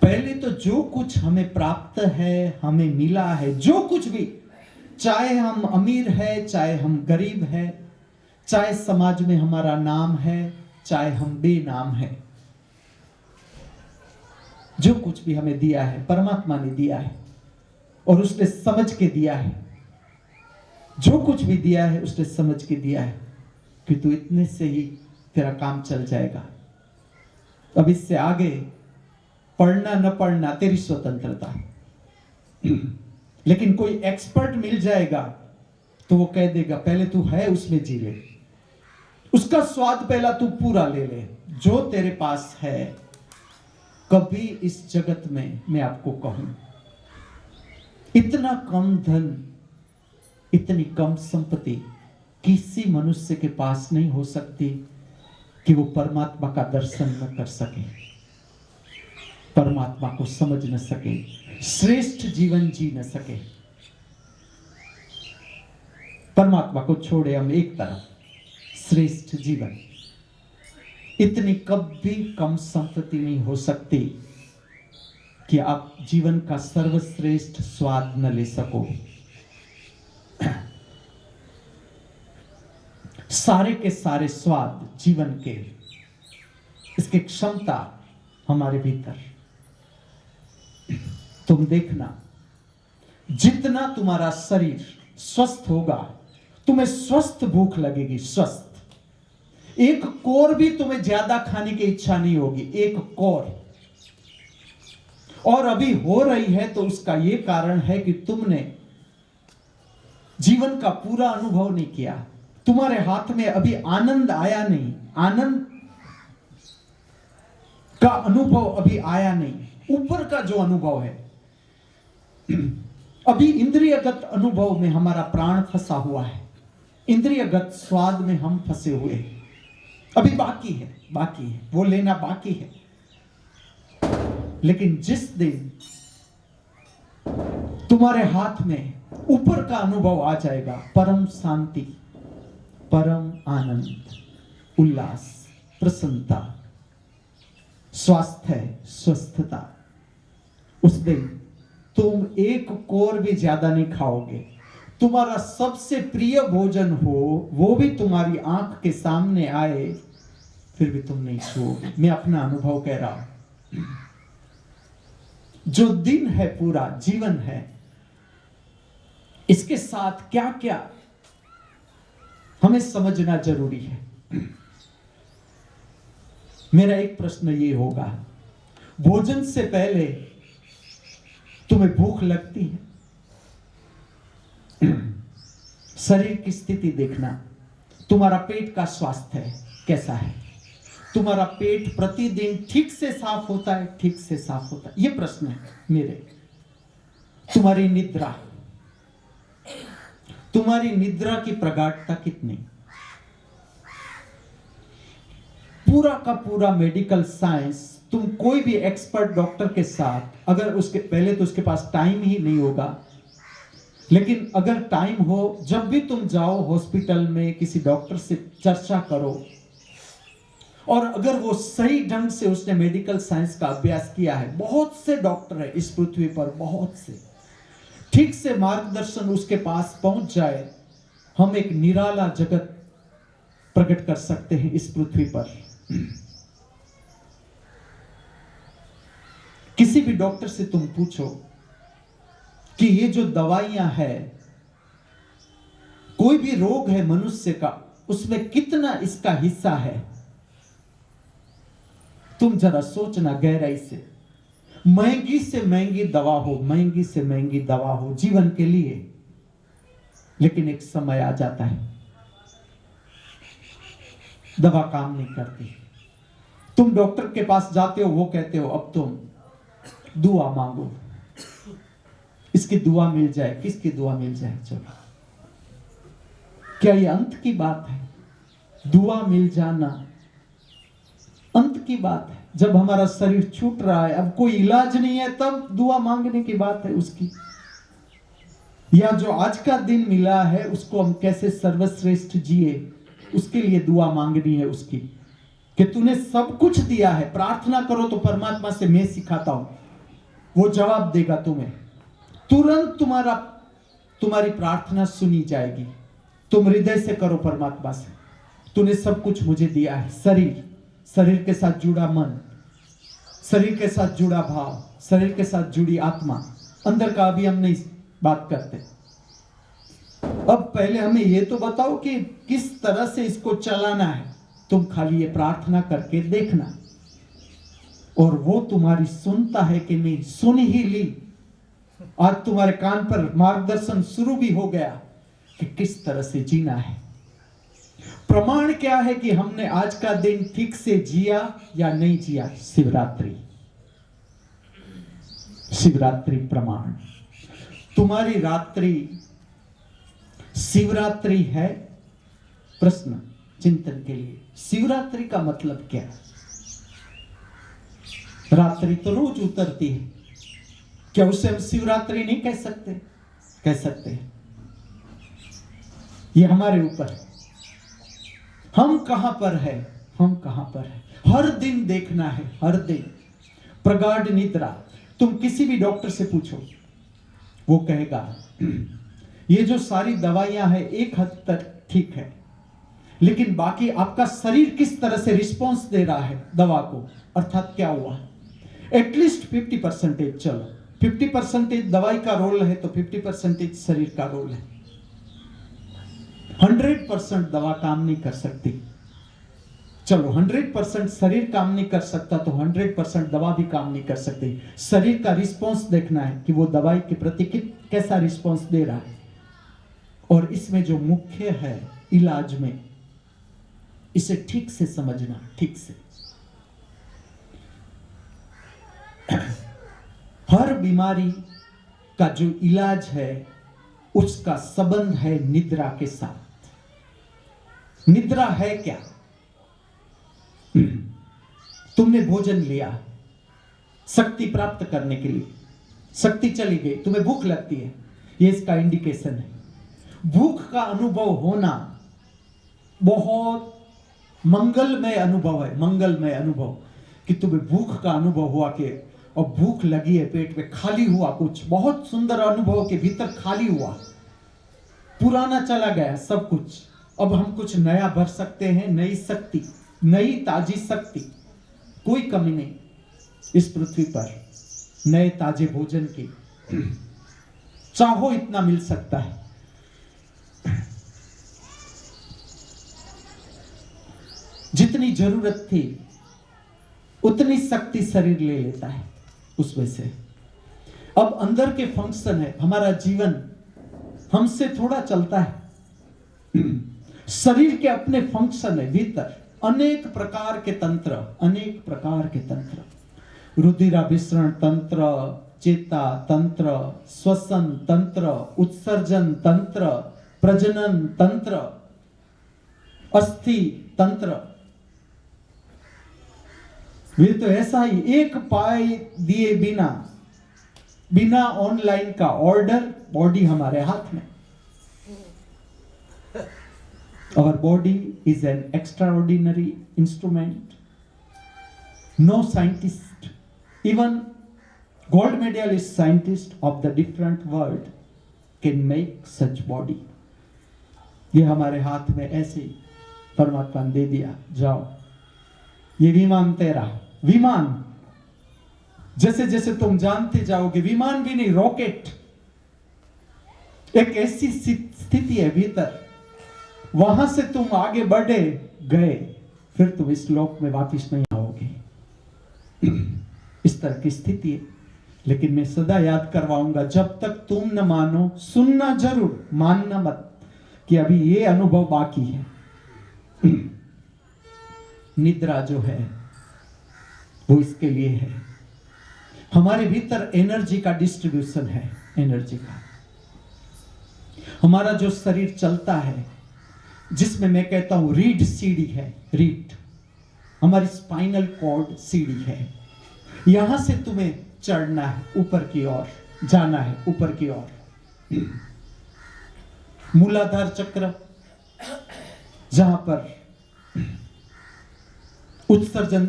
पहले तो जो कुछ हमें प्राप्त है, हमें मिला है, जो कुछ भी, चाहे हम अमीर है, चाहे हम गरीब है, चाहे समाज में हमारा नाम है, चाहे हम बेनाम है, जो कुछ भी हमें दिया है परमात्मा ने दिया है, और उसने समझ के दिया है। जो कुछ भी दिया है उसने समझ के दिया है कि तू इतने से ही तेरा काम चल जाएगा। अब इससे आगे पढ़ना न पढ़ना तेरी स्वतंत्रता। लेकिन कोई एक्सपर्ट मिल जाएगा तो वो कह देगा पहले तू है उसमें जी ले, उसका स्वाद पहला तू पूरा ले ले, जो तेरे पास है। कभी इस जगत में मैं आपको कहूं, इतना कम धन, इतनी कम संपत्ति किसी मनुष्य के पास नहीं हो सकती कि वो परमात्मा का दर्शन न कर सके, परमात्मा को समझ न सके, श्रेष्ठ जीवन जी न सके। परमात्मा को छोड़े हम एक तरफ, श्रेष्ठ जीवन, इतनी कभी कम संपत्ति नहीं हो सकती कि आप जीवन का सर्वश्रेष्ठ स्वाद न ले सको। सारे के सारे स्वाद जीवन के, इसकी क्षमता हमारे भीतर। तुम देखना, जितना तुम्हारा शरीर स्वस्थ होगा, तुम्हें स्वस्थ भूख लगेगी, स्वस्थ। एक कोर भी तुम्हें ज्यादा खाने की इच्छा नहीं होगी, एक कोर। और अभी हो रही है तो उसका यह कारण है कि तुमने जीवन का पूरा अनुभव नहीं किया। तुम्हारे हाथ में अभी आनंद आया नहीं, आनंद का अनुभव अभी आया नहीं। ऊपर का जो अनुभव है, अभी इंद्रियगत अनुभव में हमारा प्राण फंसा हुआ है, इंद्रियगत स्वाद में हम फंसे हुए हैं। अभी बाकी है, वो लेना बाकी है। लेकिन जिस दिन तुम्हारे हाथ में ऊपर का अनुभव आ जाएगा, परम शांति, परम आनंद, उल्लास, प्रसन्नता, स्वास्थ्य, स्वस्थता। उस दिन तुम एक कोर भी ज्यादा नहीं खाओगे। तुम्हारा सबसे प्रिय भोजन हो वो भी तुम्हारी आंख के सामने आए, फिर भी तुम नहीं सोओगे। मैं अपना अनुभव कह रहा हूं। जो दिन है, पूरा जीवन है, इसके साथ क्या क्या हमें समझना जरूरी है। मेरा एक प्रश्न ये होगा, भोजन से पहले तुम्हें भूख लगती है? शरीर की स्थिति देखना, तुम्हारा पेट का स्वास्थ्य कैसा है? तुम्हारा पेट प्रतिदिन ठीक से साफ होता है? ठीक से साफ होता है? ये प्रश्न है मेरे। तुम्हारी निद्रा की प्रगाढ़ता कितनी? पूरा का पूरा मेडिकल साइंस, तुम कोई भी एक्सपर्ट डॉक्टर के साथ, अगर उसके पहले तो उसके पास टाइम ही नहीं होगा, लेकिन अगर टाइम हो, जब भी तुम जाओ हॉस्पिटल में किसी डॉक्टर से चर्चा करो, और अगर वो सही ढंग से उसने मेडिकल साइंस का अभ्यास किया है, बहुत से डॉक्टर है इस पृथ्वी पर, बहुत से, ठीक से मार्गदर्शन उसके पास पहुंच जाए, हम एक निराला जगत प्रकट कर सकते हैं इस पृथ्वी पर। किसी भी डॉक्टर से तुम पूछो कि ये जो दवाइयां हैं, कोई भी रोग है मनुष्य का, उसमें कितना इसका हिस्सा है? तुम जरा सोचना गहराई से। महंगी से महंगी दवा हो, महंगी से महंगी दवा हो जीवन के लिए, लेकिन एक समय आ जाता है दवा काम नहीं करती। तुम डॉक्टर के पास जाते हो, वो कहते हो अब तुम दुआ मांगो, इसकी दुआ मिल जाए, किसकी दुआ मिल जाए। चलो, क्या ये अंत की बात है? दुआ मिल जाना अंत की बात है। जब हमारा शरीर छूट रहा है, अब कोई इलाज नहीं है, तब दुआ मांगने की बात है उसकी। या जो आज का दिन मिला है उसको हम कैसे सर्वश्रेष्ठ जिए, उसके लिए दुआ मांगनी है उसकी, कि तूने सब कुछ दिया है। प्रार्थना करो तो परमात्मा से मैं सिखाता हूं, वो जवाब देगा तुम्हें तुरंत। तुम्हारी प्रार्थना सुनी जाएगी। तुम हृदय से करो परमात्मा से, तूने सब कुछ मुझे दिया है। शरीर के साथ जुड़ा मन, शरीर के साथ जुड़ा भाव, शरीर के साथ जुड़ी आत्मा, अंदर का अभी हम नहीं बात करते। अब पहले हमें ये तो बताओ कि किस तरह से इसको चलाना है। तुम खाली ये प्रार्थना करके देखना, और वो तुम्हारी सुनता है कि नहीं। सुन ही ली, आज तुम्हारे कान पर मार्गदर्शन शुरू भी हो गया कि किस तरह से जीना है। प्रमाण क्या है कि हमने आज का दिन ठीक से जिया या नहीं जिया? शिवरात्रि प्रमाण। तुम्हारी रात्रि शिवरात्रि है? प्रश्न चिंतन के लिए। शिवरात्रि का मतलब क्या है? रात्रि तो रोज उतरती है, क्या उसे हम शिवरात्रि नहीं कह सकते? कह सकते हैं। ये हमारे ऊपर है, हम कहां पर है, हम कहां पर है। हर दिन देखना है, हर दिन। प्रगाढ़ निद्रा, तुम किसी भी डॉक्टर से पूछो, वो कहेगा ये जो सारी दवाइयां हैं एक हद तक ठीक है, लेकिन बाकी आपका शरीर किस तरह से रिस्पॉन्स दे रहा है दवा को, अर्थात क्या हुआ, एटलीस्ट 50%। चलो 50% दवाई का रोल है तो 50% शरीर का रोल है। 100% दवा काम नहीं कर सकती। चलो 100% शरीर काम नहीं कर सकता तो 100% दवा भी काम नहीं कर सकती। शरीर का रिस्पॉन्स देखना है कि वो दवाई के प्रति कैसा रिस्पॉन्स दे रहा है। और इसमें जो मुख्य है इलाज में, इसे ठीक से समझना, ठीक से। हर बीमारी का जो इलाज है उसका संबंध है निद्रा के साथ। निद्रा है क्या? तुमने भोजन लिया शक्ति प्राप्त करने के लिए, शक्ति चली गई, तुम्हें भूख लगती है, ये इसका इंडिकेशन है। भूख का अनुभव होना बहुत मंगलमय अनुभव है, मंगलमय अनुभव, कि तुम्हें भूख का अनुभव हुआ कि और भूख लगी है, पेट में खाली हुआ, कुछ बहुत सुंदर अनुभव के भीतर खाली हुआ, पुराना चला गया सब कुछ, अब हम कुछ नया भर सकते हैं, नई शक्ति, नई ताजी शक्ति, कोई कमी नहीं इस पृथ्वी पर नए ताजे भोजन की, चाहो इतना मिल सकता है। जितनी जरूरत थी उतनी शक्ति शरीर ले लेता है उसमें से। अब अंदर के फंक्शन है, हमारा जीवन हमसे थोड़ा चलता है, शरीर के अपने फंक्शन है भीतर, अनेक प्रकार के तंत्र, अनेक प्रकार के तंत्र, रुधिराभिसरण तंत्र, चेता तंत्र, श्वसन तंत्र, उत्सर्जन तंत्र, प्रजनन तंत्र, अस्थि तंत्र। वे तो ऐसा ही, एक पाए दिए बिना, बिना ऑनलाइन का ऑर्डर, बॉडी हमारे हाथ में। Our body is an extraordinary instrument. No scientist, even gold medalist scientist of the different world can make such body. ये हमारे हाथ में ऐसे परमात्मा ने दे दिया, जाओ ये विमान तेरा, विमान जैसे जैसे तुम जानते जाओगे, विमान भी नहीं, रॉकेट, एक ऐसी स्थिति है भीतर, वहां से तुम आगे बढ़े गए, फिर तुम इस लोक में वापस नहीं आओगे। इस तरह की स्थिति है। लेकिन मैं सदा याद करवाऊंगा, जब तक तुम न मानो, सुनना जरूर, मानना मत, कि अभी ये अनुभव बाकी है। निद्रा जो है वो इसके लिए है, हमारे भीतर एनर्जी का डिस्ट्रीब्यूशन है, एनर्जी का। हमारा जो शरीर चलता है, जिसमें मैं कहता हूं रीढ़ सीढ़ी है, रीढ़ हमारी स्पाइनल कॉर्ड सीढ़ी है, यहां से तुम्हें चढ़ना है, ऊपर की ओर जाना है, ऊपर की ओर। मूलाधार चक्र, जहां पर उत्सर्जन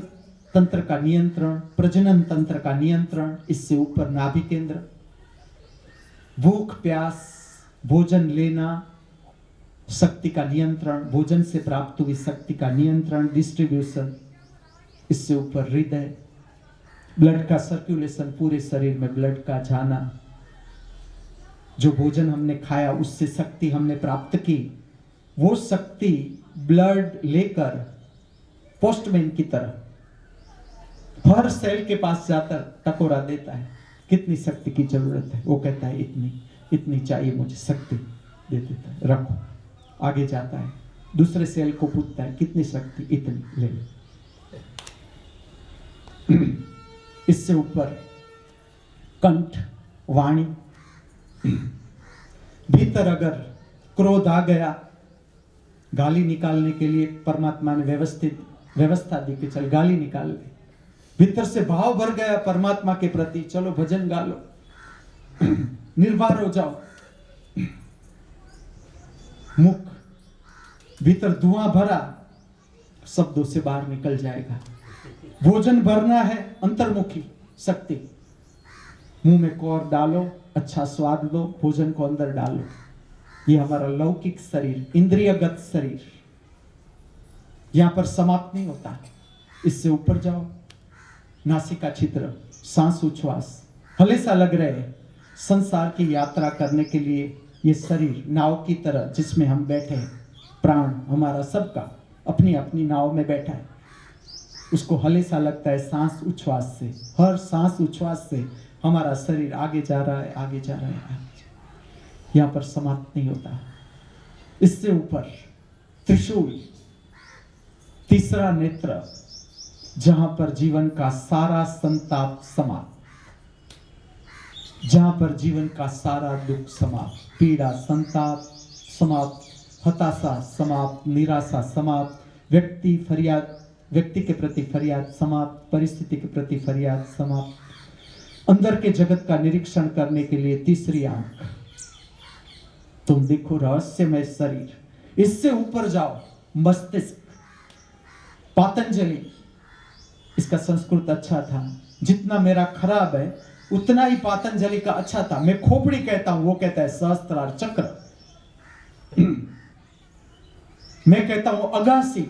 तंत्र का नियंत्रण, प्रजनन तंत्र का नियंत्रण, इससे ऊपर नाभि केंद्र, भूख प्यास, भोजन लेना, शक्ति का नियंत्रण, भोजन से प्राप्त हुई शक्ति का नियंत्रण, डिस्ट्रीब्यूशन, इससे ऊपर हृदय, ब्लड का सर्कुलेशन, पूरे शरीर में ब्लड का जाना, जो भोजन हमने खाया उससे शक्ति हमने प्राप्त की, वो शक्ति ब्लड लेकर पोस्टमैन की तरह हर सेल के पास जाकर टकोरा देता है, कितनी शक्ति की जरूरत है, वो कहता है इतनी इतनी चाहिए मुझे, शक्ति दे देता है, रखो। आगे जाता है, दूसरे सेल को पूछता है कितनी शक्ति, इतनी ले ले। इससे ऊपर कंठ, वाणी, भीतर अगर क्रोध आ गया, गाली निकालने के लिए परमात्मा ने व्यवस्था दी कि चल गाली निकाल ले। भीतर से भाव भर गया परमात्मा के प्रति, चलो भजन गा लो, निर्भर हो जाओ। मुख, भीतर धुआं भरा, शब्दों से बाहर निकल जाएगा। भोजन भरना है, अंतर्मुखी शक्ति, मुंह में कौर डालो, अच्छा स्वाद लो, भोजन को अंदर डालो। ये हमारा लौकिक शरीर, इंद्रियगत शरीर, यहां पर समाप्त नहीं होता। इससे ऊपर जाओ, नासिका छिद्र, सांस उच्छ्वास, हलेसा लग रहे हैं। संसार की यात्रा करने के लिए ये शरीर नाव की तरह जिसमें हम बैठे हैं, प्राण हमारा सबका अपनी अपनी नाव में बैठा है, उसको हलेसा लगता है सांस उच्छ्वास से। हर सांस उच्छ्वास से हमारा शरीर आगे जा रहा है, आगे जा रहा है, यहां पर समाप्त नहीं होता। इससे ऊपर त्रिशूल, तीसरा नेत्र, जहां पर जीवन का सारा संताप समाप्त, जहां पर जीवन का सारा दुख समाप्त, पीड़ा संताप समाप्त, हताशा समाप्त, निराशा समाप्त, व्यक्ति के प्रति फरियाद समाप्त, परिस्थिति के प्रति फरियाद समाप्त। अंदर के जगत का निरीक्षण करने के लिए तीसरी आंख, तुम देखो रहस्यमय शरीर, इससे ऊपर जाओ मस्तिष्क। पातंजलि, इसका संस्कृत अच्छा था, जितना मेरा खराब है उतना ही पातंजलि का अच्छा था। मैं खोपड़ी कहता हूं, वो कहता है सहस्त्रार चक्र। मैं कहता हूं अगासी,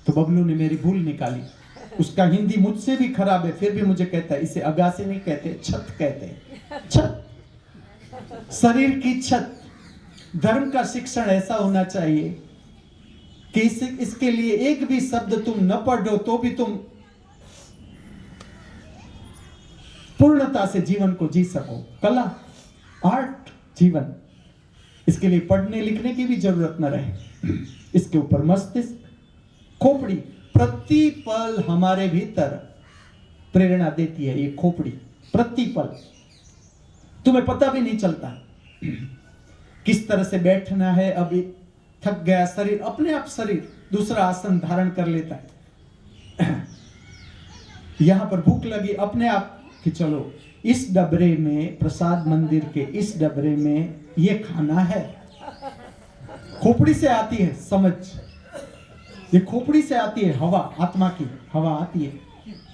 तो बबलू ने मेरी भूल निकाली। उसका हिंदी मुझसे भी खराब है, फिर भी मुझे कहता है इसे अगासी नहीं कहते, छत कहते हैं। छत, शरीर की छत। धर्म का शिक्षण ऐसा होना चाहिए कि इसके लिए एक भी शब्द तुम न पढ़ो तो भी तुम पूर्णता से जीवन को जी सको। कला, आर्ट, जीवन, इसके लिए पढ़ने लिखने की भी जरूरत न रहे। इसके ऊपर मस्तिष्क, खोपड़ी, प्रतिपल हमारे भीतर प्रेरणा देती है। ये खोपड़ी प्रतिपल, तुम्हें पता भी नहीं चलता किस तरह से बैठना है। अभी थक गया शरीर, अपने आप शरीर दूसरा आसन धारण कर लेता है। यहां पर भूख लगी, अपने आप कि चलो इस डबरे में, प्रसाद मंदिर के इस डबरे में ये खाना है। खोपड़ी से आती है समझ, ये खोपड़ी से आती है हवा, आत्मा की हवा आती है,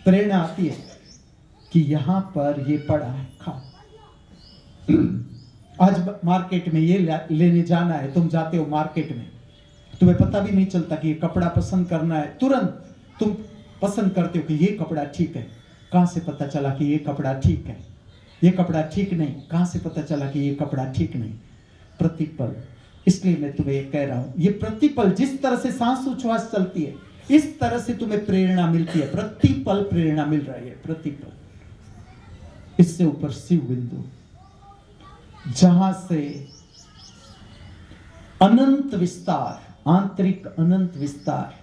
प्रेरणा आती है कि यहां पर ये पड़ा है, खाओ। आज मार्केट में ये लेने जाना है, तुम जाते हो मार्केट में, तुम्हें पता भी नहीं चलता कि ये कपड़ा पसंद करना है, तुरंत तुम पसंद करते हो कि ये कपड़ा ठीक है। कहां से पता चला कि ये कपड़ा ठीक है? ये कपड़ा ठीक नहीं, कहां से पता चला कि ये कपड़ा ठीक नहीं? प्रतिपल। इसलिए मैं तुम्हें ये कह रहा हूं, ये प्रतिपल जिस तरह से सांसोच्छ्वास चलती है, इस तरह से तुम्हें प्रेरणा मिलती है। प्रतिपल प्रेरणा मिल रही है, प्रतिपल। इससे ऊपर शिव बिंदु, जहां से अनंत विस्तार, आंतरिक अनंत विस्तार,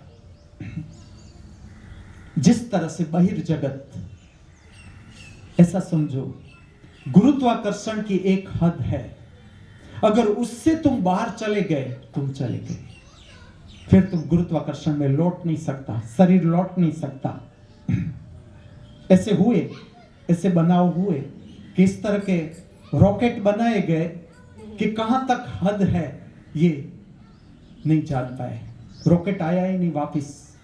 जिस तरह से बहिर्जगत, ऐसा समझो गुरुत्वाकर्षण की एक हद है, अगर उससे तुम बाहर चले गए, तुम चले गए, फिर तुम गुरुत्वाकर्षण में लौट नहीं सकता, शरीर लौट नहीं सकता। ऐसे हुए, ऐसे बनाव हुए कि इस तरह के रॉकेट बनाए गए कि कहां तक हद है ये नहीं जान पाए, रॉकेट आया ही नहीं वापस।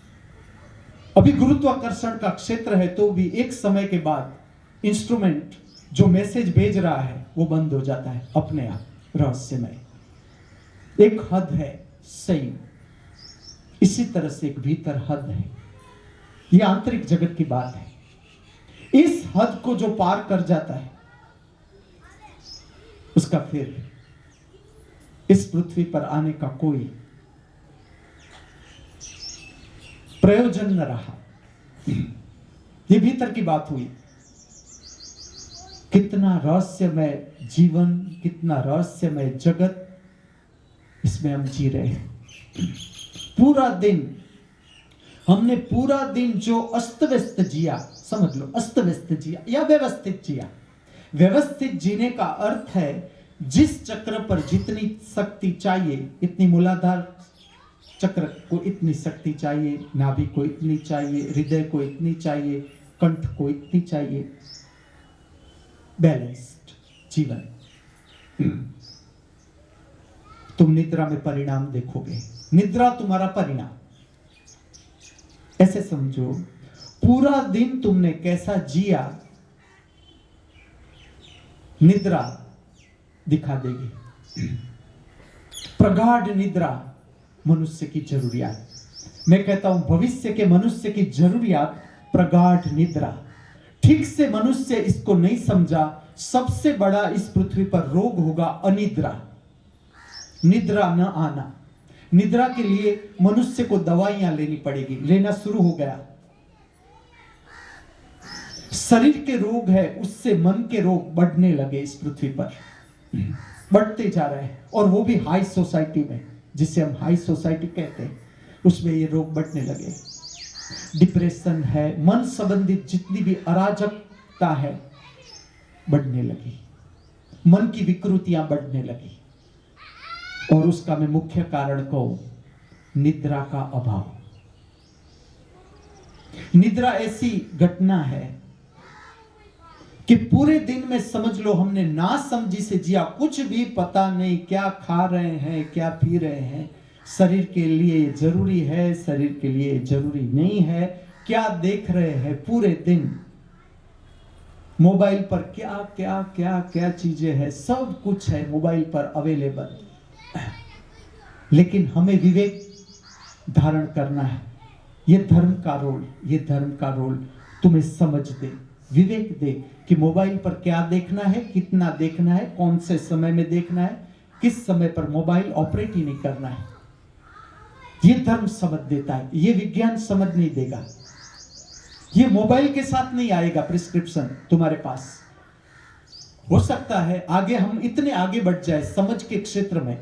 अभी गुरुत्वाकर्षण का क्षेत्र है तो भी एक समय के बाद इंस्ट्रूमेंट जो मैसेज भेज रहा है वो बंद हो जाता है अपने आप, रहस्यमय। एक हद है सही, इसी तरह से एक भीतर हद है। ये आंतरिक जगत की बात है। इस हद को जो पार कर जाता है उसका फिर इस पृथ्वी पर आने का कोई प्रयोजन न रहा। ये भीतर की बात हुई। कितना रहस्यमय जीवन, कितना रहस्यमय जगत इसमें हम जी रहे हैं। पूरा दिन हमने पूरा दिन जो अस्त व्यस्त जिया, समझ लो अस्त व्यस्त जिया या व्यवस्थित जिया। व्यवस्थित जीने का अर्थ है जिस चक्र पर जितनी शक्ति चाहिए, इतनी मूलाधार चक्र को इतनी शक्ति चाहिए, नाभि को इतनी चाहिए, हृदय को इतनी चाहिए, कंठ को इतनी चाहिए, बैलेंस्ड जीवन। तुम निद्रा में परिणाम देखोगे, निद्रा तुम्हारा परिणाम। ऐसे समझो पूरा दिन तुमने कैसा जिया, निद्रा दिखा देगी। प्रगाढ़ निद्रा मनुष्य की जरूरियात। मैं कहता हूं भविष्य के मनुष्य की जरूरियात प्रगाढ़ निद्रा। ठीक से मनुष्य इसको नहीं समझा, सबसे बड़ा इस पृथ्वी पर रोग होगा अनिद्रा, निद्रा न आना। निद्रा के लिए मनुष्य को दवाइयां लेनी पड़ेगी, लेना शुरू हो गया। शरीर के रोग है, उससे मन के रोग बढ़ने लगे इस पृथ्वी पर, बढ़ते जा रहे हैं। और वो भी हाई सोसाइटी में, जिसे हम हाई सोसाइटी कहते हैं, उसमें ये रोग बढ़ने लगे। डिप्रेशन है, मन संबंधित जितनी भी अराजकता है बढ़ने लगी, मन की विकृतियां बढ़ने लगी। और उसका मैं मुख्य कारण कहूं, निद्रा का अभाव। निद्रा ऐसी घटना है कि पूरे दिन में समझ लो हमने ना समझी से जिया, कुछ भी पता नहीं, क्या खा रहे हैं, क्या पी रहे हैं, शरीर के लिए जरूरी है, शरीर के लिए जरूरी नहीं है, क्या देख रहे हैं पूरे दिन, मोबाइल पर क्या क्या क्या क्या चीजें हैं, सब कुछ है मोबाइल पर अवेलेबल। लेकिन हमें विवेक धारण करना है। ये धर्म का रोल तुम्हें समझ दे, विवेक दे कि मोबाइल पर क्या देखना है, कितना देखना है, कौन से समय में देखना है, किस समय पर मोबाइल ऑपरेट ही नहीं करना है। ये धर्म समझ देता है, ये विज्ञान समझ नहीं देगा। ये मोबाइल के साथ नहीं आएगा प्रिस्क्रिप्शन तुम्हारे पास। हो सकता है आगे हम इतने आगे बढ़ जाए समझ के क्षेत्र में,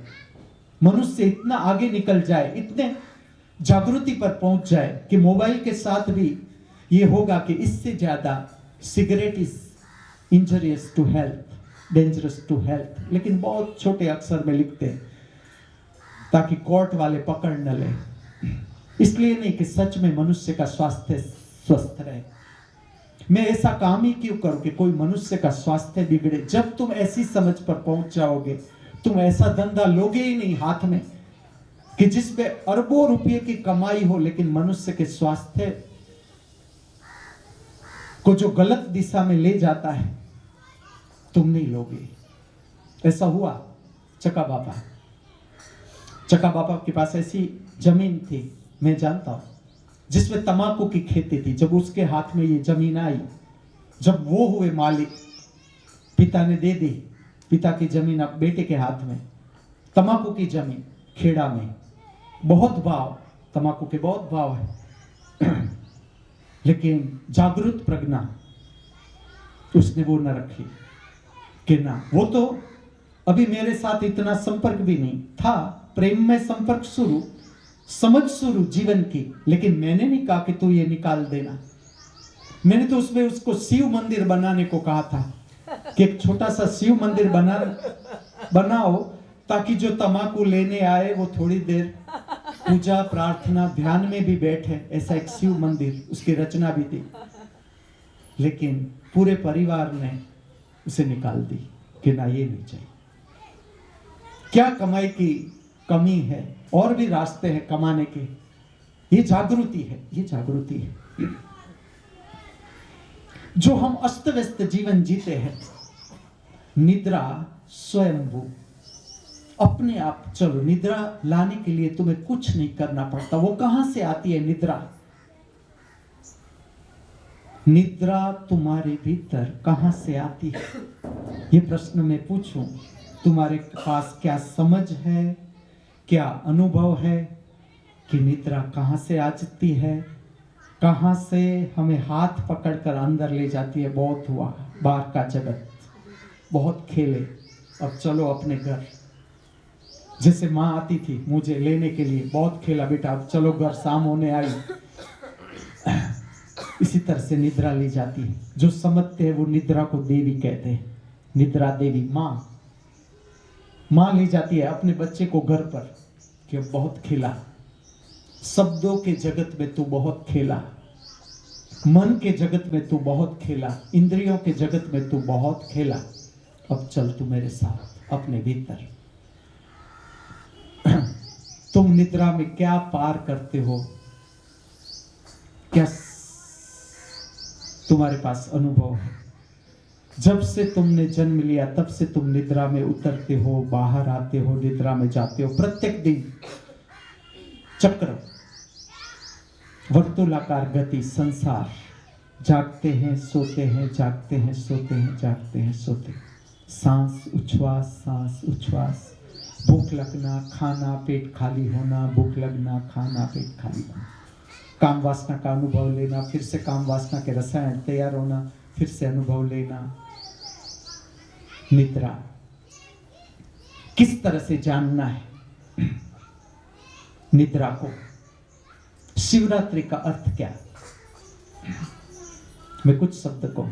मनुष्य इतना आगे निकल जाए, इतने जागृति पर पहुंच जाए कि मोबाइल के साथ भी ये होगा कि इससे ज्यादा cigarette is injurious to health, dangerous to health. लेकिन बहुत छोटे अक्षर में लिखते हैं ताकि कोर्ट वाले पकड़ न ले। इसलिए नहीं कि सच में मनुष्य का स्वास्थ्य स्वस्थ रहे। मैं ऐसा काम ही क्यों करूं कि कोई मनुष्य का स्वास्थ्य बिगड़े। जब तुम ऐसी समझ पर पहुंच जाओगे, तुम ऐसा धंधा लोगे ही नहीं हाथ में कि जिसमें अरबों रुपये की कमाई हो, लेकिन मनुष्य के स्वास्थ्य को जो गलत दिशा में ले जाता है तुम नहीं लोगे। ऐसा हुआ चका बाबा के पास ऐसी जमीन थी, मैं जानता हूं, जिसमें तंबाकू की खेती थी। जब उसके हाथ में ये जमीन आई, जब वो हुए मालिक, पिता ने दे दी, पिता की जमीन अब बेटे के हाथ में, तंबाकू की जमीन खेड़ा में, बहुत भाव, तंबाकू के बहुत भाव है। लेकिन जागृत प्रज्ञा उसने वो न रखी कि ना, वो तो अभी मेरे साथ इतना संपर्क भी नहीं था, प्रेम में संपर्क शुरू, समझ शुरू जीवन की, लेकिन मैंने नहीं कहा कि तू ये निकाल देना। मैंने तो उसमें उसको शिव मंदिर बनाने को कहा था कि एक छोटा सा शिव मंदिर बनाओ ताकि जो तंबाकू लेने आए वो थोड़ी देर पूजा प्रार्थना ध्यान में भी बैठे। ऐसा एक शिव मंदिर, उसकी रचना भी थी, लेकिन पूरे परिवार ने उसे निकाल दी कि ना, ये नहीं चाहिए। क्या कमाई की कमी है, और भी रास्ते हैं कमाने के। ये जागृति है, जो हम अस्त व्यस्त जीवन जीते हैं। निद्रा स्वयंभू, अपने आप चलो। निद्रा लाने के लिए तुम्हें कुछ नहीं करना पड़ता। वो कहां से आती है निद्रा? निद्रा तुम्हारे भीतर कहां से आती है? ये प्रश्न मैं पूछूं, तुम्हारे पास क्या समझ है, क्या अनुभव है कि निद्रा कहां से आती है, कहां से हमें हाथ पकड़कर अंदर ले जाती है? बहुत हुआ बाहर का जगत, बहुत खेले, अब चलो अपने घर। जैसे माँ आती थी मुझे लेने के लिए, बहुत खेला बेटा, अब चलो घर, शाम होने आई। इसी तरह से निद्रा ली जाती है। जो समझते हैं वो निद्रा को देवी कहते हैं। निद्रा देवी माँ ले जाती है अपने बच्चे को घर पर कि बहुत खेला, शब्दों के जगत में तू बहुत खेला, मन के जगत में तू बहुत खेला, इंद्रियों के जगत में तू बहुत खेला, अब चल तू मेरे साथ अपने भीतर। तुम निद्रा में क्या पार करते हो, क्या तुम्हारे पास अनुभव है? जब से तुमने जन्म लिया तब से तुम निद्रा में उतरते हो, बाहर आते हो, निद्रा में जाते हो। प्रत्येक दिन चक्र, वर्तुलाकार गति, संसार, जागते हैं सोते हैं, जागते हैं सोते हैं, जागते हैं सोते हैं। सांस उच्छ्वास, भूख लगना, खाना, पेट खाली होना, भूख लगना, खाना, पेट खाली होना, काम वासना का अनुभव लेना, फिर से काम वासना के रसायन तैयार होना, फिर से अनुभव लेना। निद्रा किस तरह से जानना है निद्रा को? शिवरात्रि का अर्थ क्या? मैं कुछ शब्द को,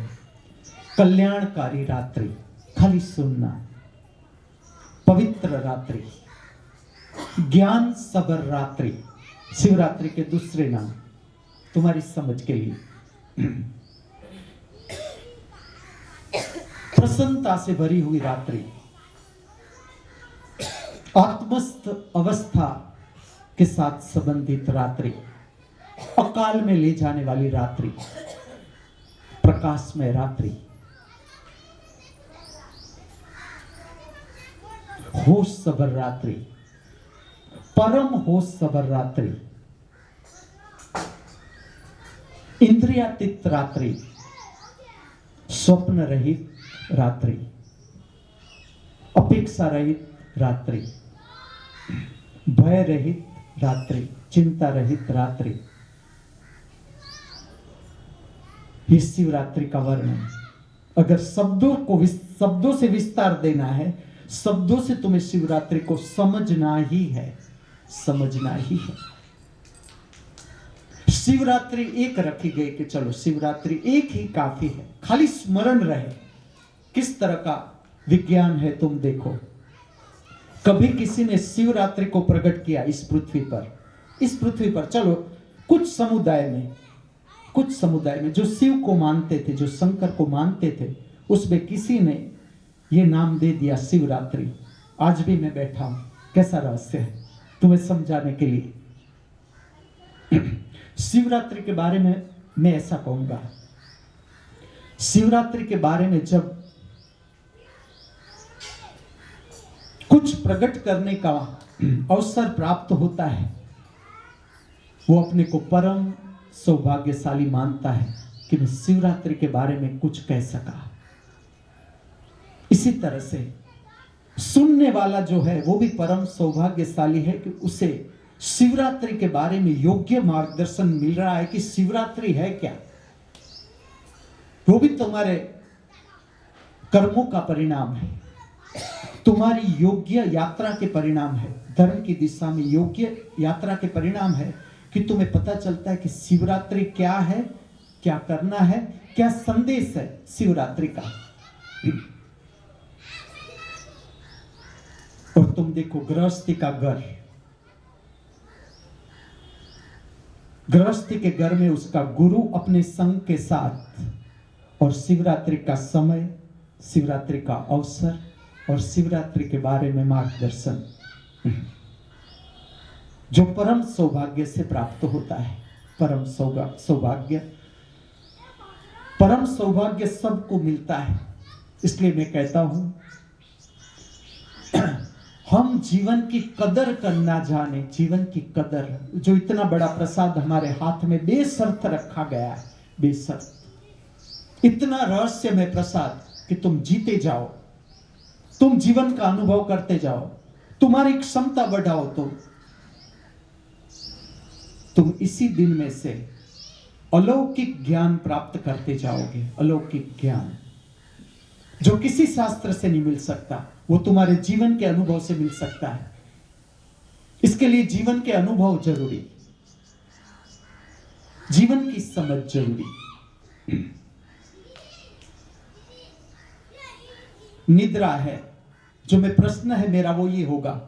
कल्याणकारी रात्रि, खाली सुनना, पवित्र रात्रि, ज्ञान सबर रात्रि, शिवरात्रि के दूसरे नाम तुम्हारी समझ के लिए। प्रसन्नता से भरी हुई रात्रि, आत्मस्थ अवस्था के साथ संबंधित रात्रि, अकाल में ले जाने वाली रात्रि, प्रकाशमय रात्रि, होश सबर रात्रि, परम होश सबर रात्रि, इंद्रियातीत रात्रि, स्वप्न रहित रात्रि, अपेक्षा रहित रात्रि, भय रहित रात्रि, चिंता रहित रात्रि। ये शिवरात्रि का वर्णन, अगर शब्दों से विस्तार देना है, शब्दों से तुम्हें शिवरात्रि को समझना ही है। शिवरात्रि एक रखी गई कि चलो शिवरात्रि एक ही काफी है, खाली स्मरण रहे। किस तरह का विज्ञान है तुम देखो। कभी किसी ने शिवरात्रि को प्रकट किया इस पृथ्वी पर चलो कुछ समुदाय में जो शिव को मानते थे, जो शंकर को मानते थे, उसमें किसी ने ये नाम दे दिया शिवरात्रि। आज भी मैं बैठा हूं, कैसा रहस्य है तुम्हें समझाने के लिए। शिवरात्रि के बारे में मैं ऐसा कहूंगा, शिवरात्रि के बारे में जब कुछ प्रकट करने का अवसर प्राप्त होता है, वो अपने को परम सौभाग्यशाली मानता है कि मैं शिवरात्रि के बारे में कुछ कह सका। इसी तरह से सुनने वाला जो है वो भी परम सौभाग्यशाली है कि उसे शिवरात्रि के बारे में योग्य मार्गदर्शन मिल रहा है कि शिवरात्रि है क्या। वो भी तुम्हारे कर्मों का परिणाम है, तुम्हारी योग्य यात्रा के परिणाम है, धर्म की दिशा में योग्य यात्रा के परिणाम है कि तुम्हें पता चलता है कि शिवरात्रि क्या है, क्या करना है, क्या संदेश है शिवरात्रि का। और तुम देखो गृहस्थी का घर, गृहस्थी के घर में उसका गुरु अपने संग के साथ, और शिवरात्रि का समय, शिवरात्रि का अवसर और शिवरात्रि के बारे में मार्गदर्शन, जो परम सौभाग्य से प्राप्त होता है। परम सौभाग्य सबको मिलता है। इसलिए मैं कहता हूं, हम जीवन की कदर करना जाने, जीवन की कदर, जो इतना बड़ा प्रसाद हमारे हाथ में बेशर्त रखा गया है, बेशर्त, इतना रहस्यमय प्रसाद कि तुम जीते जाओ, तुम जीवन का अनुभव करते जाओ, तुम्हारी क्षमता बढ़ाओ, तुम इसी दिन में से अलौकिक ज्ञान प्राप्त करते जाओगे। अलौकिक ज्ञान जो किसी शास्त्र से नहीं मिल सकता, वो तुम्हारे जीवन के अनुभव से मिल सकता है। इसके लिए जीवन के अनुभव जरूरी, जीवन की समझ जरूरी। निद्रा है, जो मैं प्रश्न है मेरा वो ये होगा,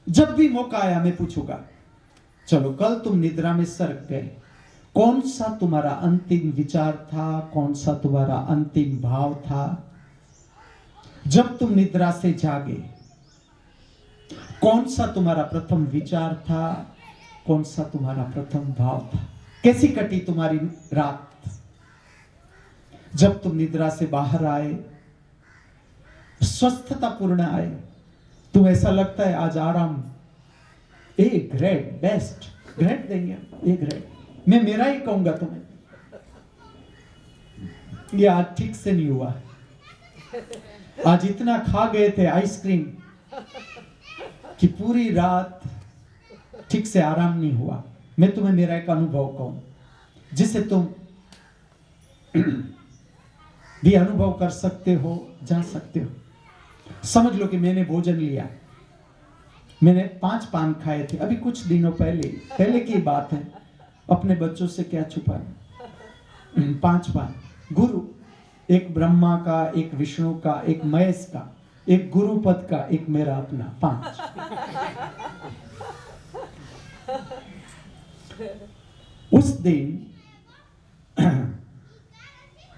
जब भी मौका आया मैं पूछूंगा, चलो कल तुम निद्रा में सरक गए, कौन सा तुम्हारा अंतिम विचार था, कौन सा तुम्हारा अंतिम भाव था? जब तुम निद्रा से जागे, कौन सा तुम्हारा प्रथम विचार था, कौन सा तुम्हारा प्रथम भाव था? कैसी कटी तुम्हारी रात? जब तुम निद्रा से बाहर आए, स्वस्थता पूर्ण आए, तुम ऐसा लगता है आज आराम, ए ग्रेड, बेस्ट ग्रेड देंगे, ए ग्रेड। मैं मेरा ही कहूंगा तुम्हें, ये आज ठीक से नहीं हुआ। आज इतना खा गए थे आइसक्रीम कि पूरी रात ठीक से आराम नहीं हुआ। मैं तुम्हें मेरा एक अनुभव कहूं, जिसे तुम भी अनुभव कर सकते हो, जान सकते हो। समझ लो कि मैंने भोजन लिया, मैंने 5 पान खाए थे अभी कुछ दिनों पहले की बात है, अपने बच्चों से क्या छुपाना। 5 पान, गुरु, एक ब्रह्मा का, एक विष्णु का, एक महेश का, एक गुरु पद का, एक मेरा अपना, 5। उस दिन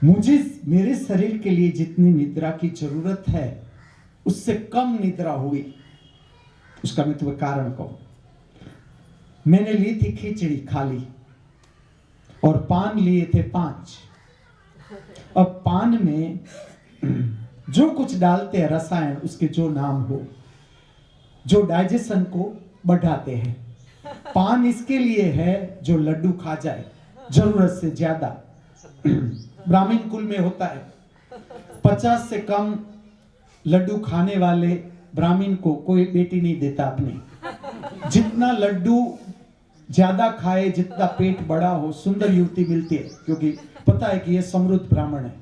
मुझे मेरे शरीर के लिए जितनी निद्रा की जरूरत है उससे कम निद्रा हुई। उसका मैं तुम्हें कारण कहूं। मैंने ली थी खिचड़ी खाली और पान लिए थे 5। अब पान में जो कुछ डालते हैं रसायन, उसके जो नाम हो, जो डाइजेशन को बढ़ाते हैं। पान इसके लिए है जो लड्डू खा जाए जरूरत से ज्यादा। ब्राह्मण कुल में होता है 50 से कम लड्डू खाने वाले ब्राह्मण को कोई बेटी नहीं देता अपने। जितना लड्डू ज्यादा खाए, जितना पेट बड़ा हो, सुंदर युवती मिलती है, क्योंकि पता है कि ये समृद्ध ब्राह्मण है।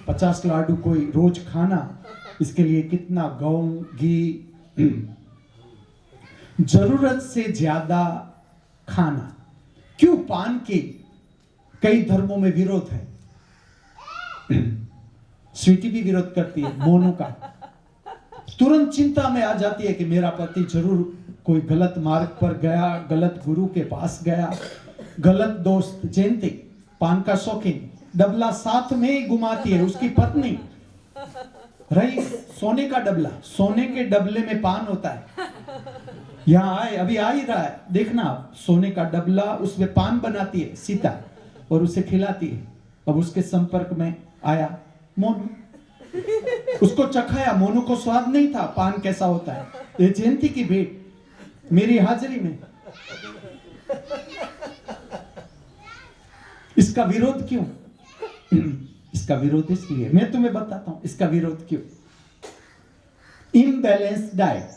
50 लाडू कोई रोज खाना, इसके लिए कितना गेहूं घी, जरूरत से ज्यादा खाना। क्यों? पान की कई धर्मों में विरोध है। स्वीटी भी विरोध करती है मोनू का। तुरंत चिंता में आ जाती है कि मेरा पति जरूर कोई गलत मार्ग पर गया, गलत गुरु के पास गया, गलत दोस्त। जयंती पान का शौकीन, डबला साथ में ही घुमाती है उसकी पत्नी। रही सोने का डबला, सोने के डबले में पान होता है। यहाँ आए, अभी आ ही रहा है, देखना आप। सोने का डबला, उसमें पान बनाती है सीता और उसे खिलाती है। अब उसके संपर्क में आया मोनू, उसको चखाया। मोनू को स्वाद नहीं था पान कैसा होता है। ये जयंती की भेंट मेरी हाजिरी में। इसका विरोध क्यों? इसका विरोध इसलिए, मैं तुम्हें बताता हूं इसका विरोध क्यों। इम्बैलेंस डाइट,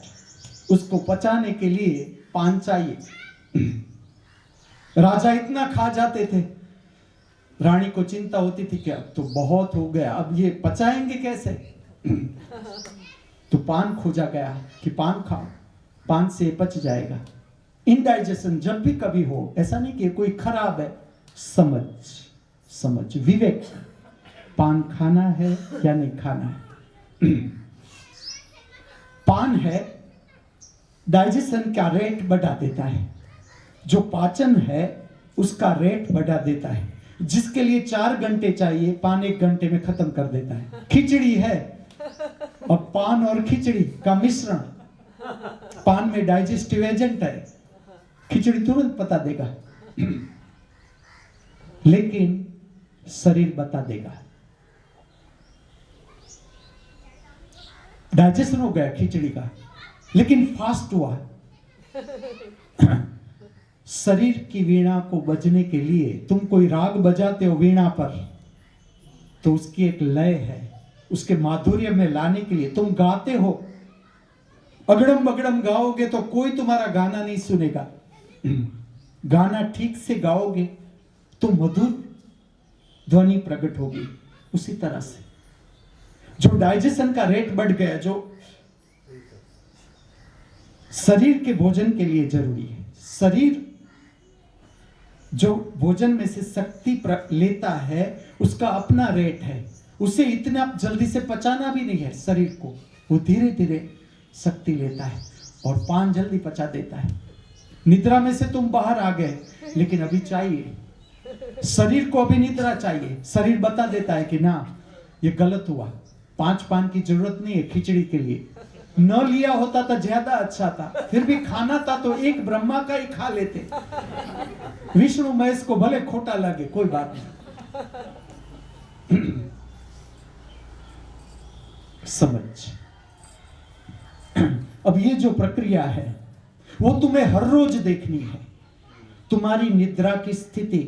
उसको पचाने के लिए पान चाहिए। राजा इतना खा जाते थे, रानी को चिंता होती थी कि अब तो बहुत हो गया, अब ये पचाएंगे कैसे। तो पान खोजा गया कि पान खाओ, पान से पच जाएगा। इनडाइजेशन जब भी कभी हो, ऐसा नहीं कि कोई खराब है, समझ विवेक, पान खाना है या नहीं खाना है। पान है, डाइजेशन का रेट बढ़ा देता है, जो पाचन है उसका रेट बढ़ा देता है। जिसके लिए 4 घंटे चाहिए, पान 1 घंटे में खत्म कर देता है। खिचड़ी है, और पान और खिचड़ी का मिश्रण, पान में डाइजेस्टिव एजेंट है, खिचड़ी तुरंत बता देगा, लेकिन शरीर बता देगा। डाइजेशन हो गया खिचड़ी का, लेकिन फास्ट हुआ। शरीर की वीणा को बजने के लिए तुम कोई राग बजाते हो वीणा पर, तो उसकी एक लय है, उसके माधुर्य में लाने के लिए तुम गाते हो। अगड़म बगड़म गाओगे तो कोई तुम्हारा गाना नहीं सुनेगा। गाना ठीक से गाओगे तो मधुर ध्वनि प्रकट होगी। उसी तरह से जो डाइजेशन का रेट बढ़ गया, जो शरीर के भोजन के लिए जरूरी है, शरीर जो भोजन में से शक्ति लेता है उसका अपना रेट है, उसे इतना जल्दी से पचाना भी नहीं है शरीर को, वो धीरे धीरे शक्ति लेता है और पान जल्दी पचा देता है। निद्रा में से तुम बाहर आ गए, लेकिन अभी चाहिए, शरीर को अभी निद्रा चाहिए। शरीर बता देता है कि ना, ये गलत हुआ, 5 पान की जरूरत नहीं है खिचड़ी के लिए। न लिया होता तो ज्यादा अच्छा था, फिर भी खाना था तो एक ब्रह्मा का ही खा लेते। विष्णु महेश को भले खोटा लगे, कोई बात नहीं। समझ। अब ये जो प्रक्रिया है वो तुम्हें हर रोज देखनी है। तुम्हारी निद्रा की स्थिति।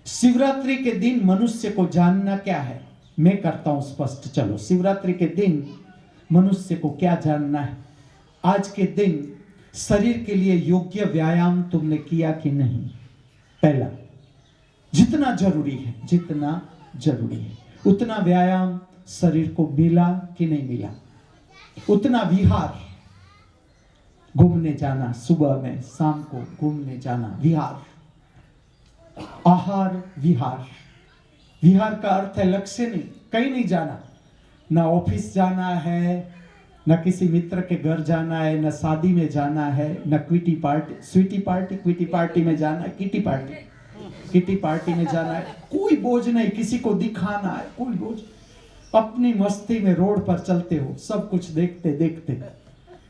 शिवरात्रि के दिन मनुष्य को जानना क्या है, मैं करता हूं स्पष्ट। चलो, शिवरात्रि के दिन मनुष्य को क्या जानना है? आज के दिन शरीर के लिए योग्य व्यायाम तुमने किया कि नहीं? पहला, जितना जरूरी है, जितना जरूरी है उतना व्यायाम शरीर को मिला कि नहीं मिला? उतना विहार, घूमने जाना, सुबह में शाम को घूमने जाना, विहार। आहार विहार। विहार का अर्थ है लक्ष्य नहीं, कहीं नहीं जाना, ना ऑफिस जाना है, न किसी मित्र के घर जाना है, न शादी में जाना है, न क्विटी पार्टी, स्वीटी पार्टी, क्विटी पार्टी में जाना है, किटी पार्टी। किटी पार्टी में जाना है, कोई बोझ नहीं, किसी को दिखाना है, कोई बोझ। अपनी मस्ती में रोड पर चलते हो, सब कुछ देखते देखते,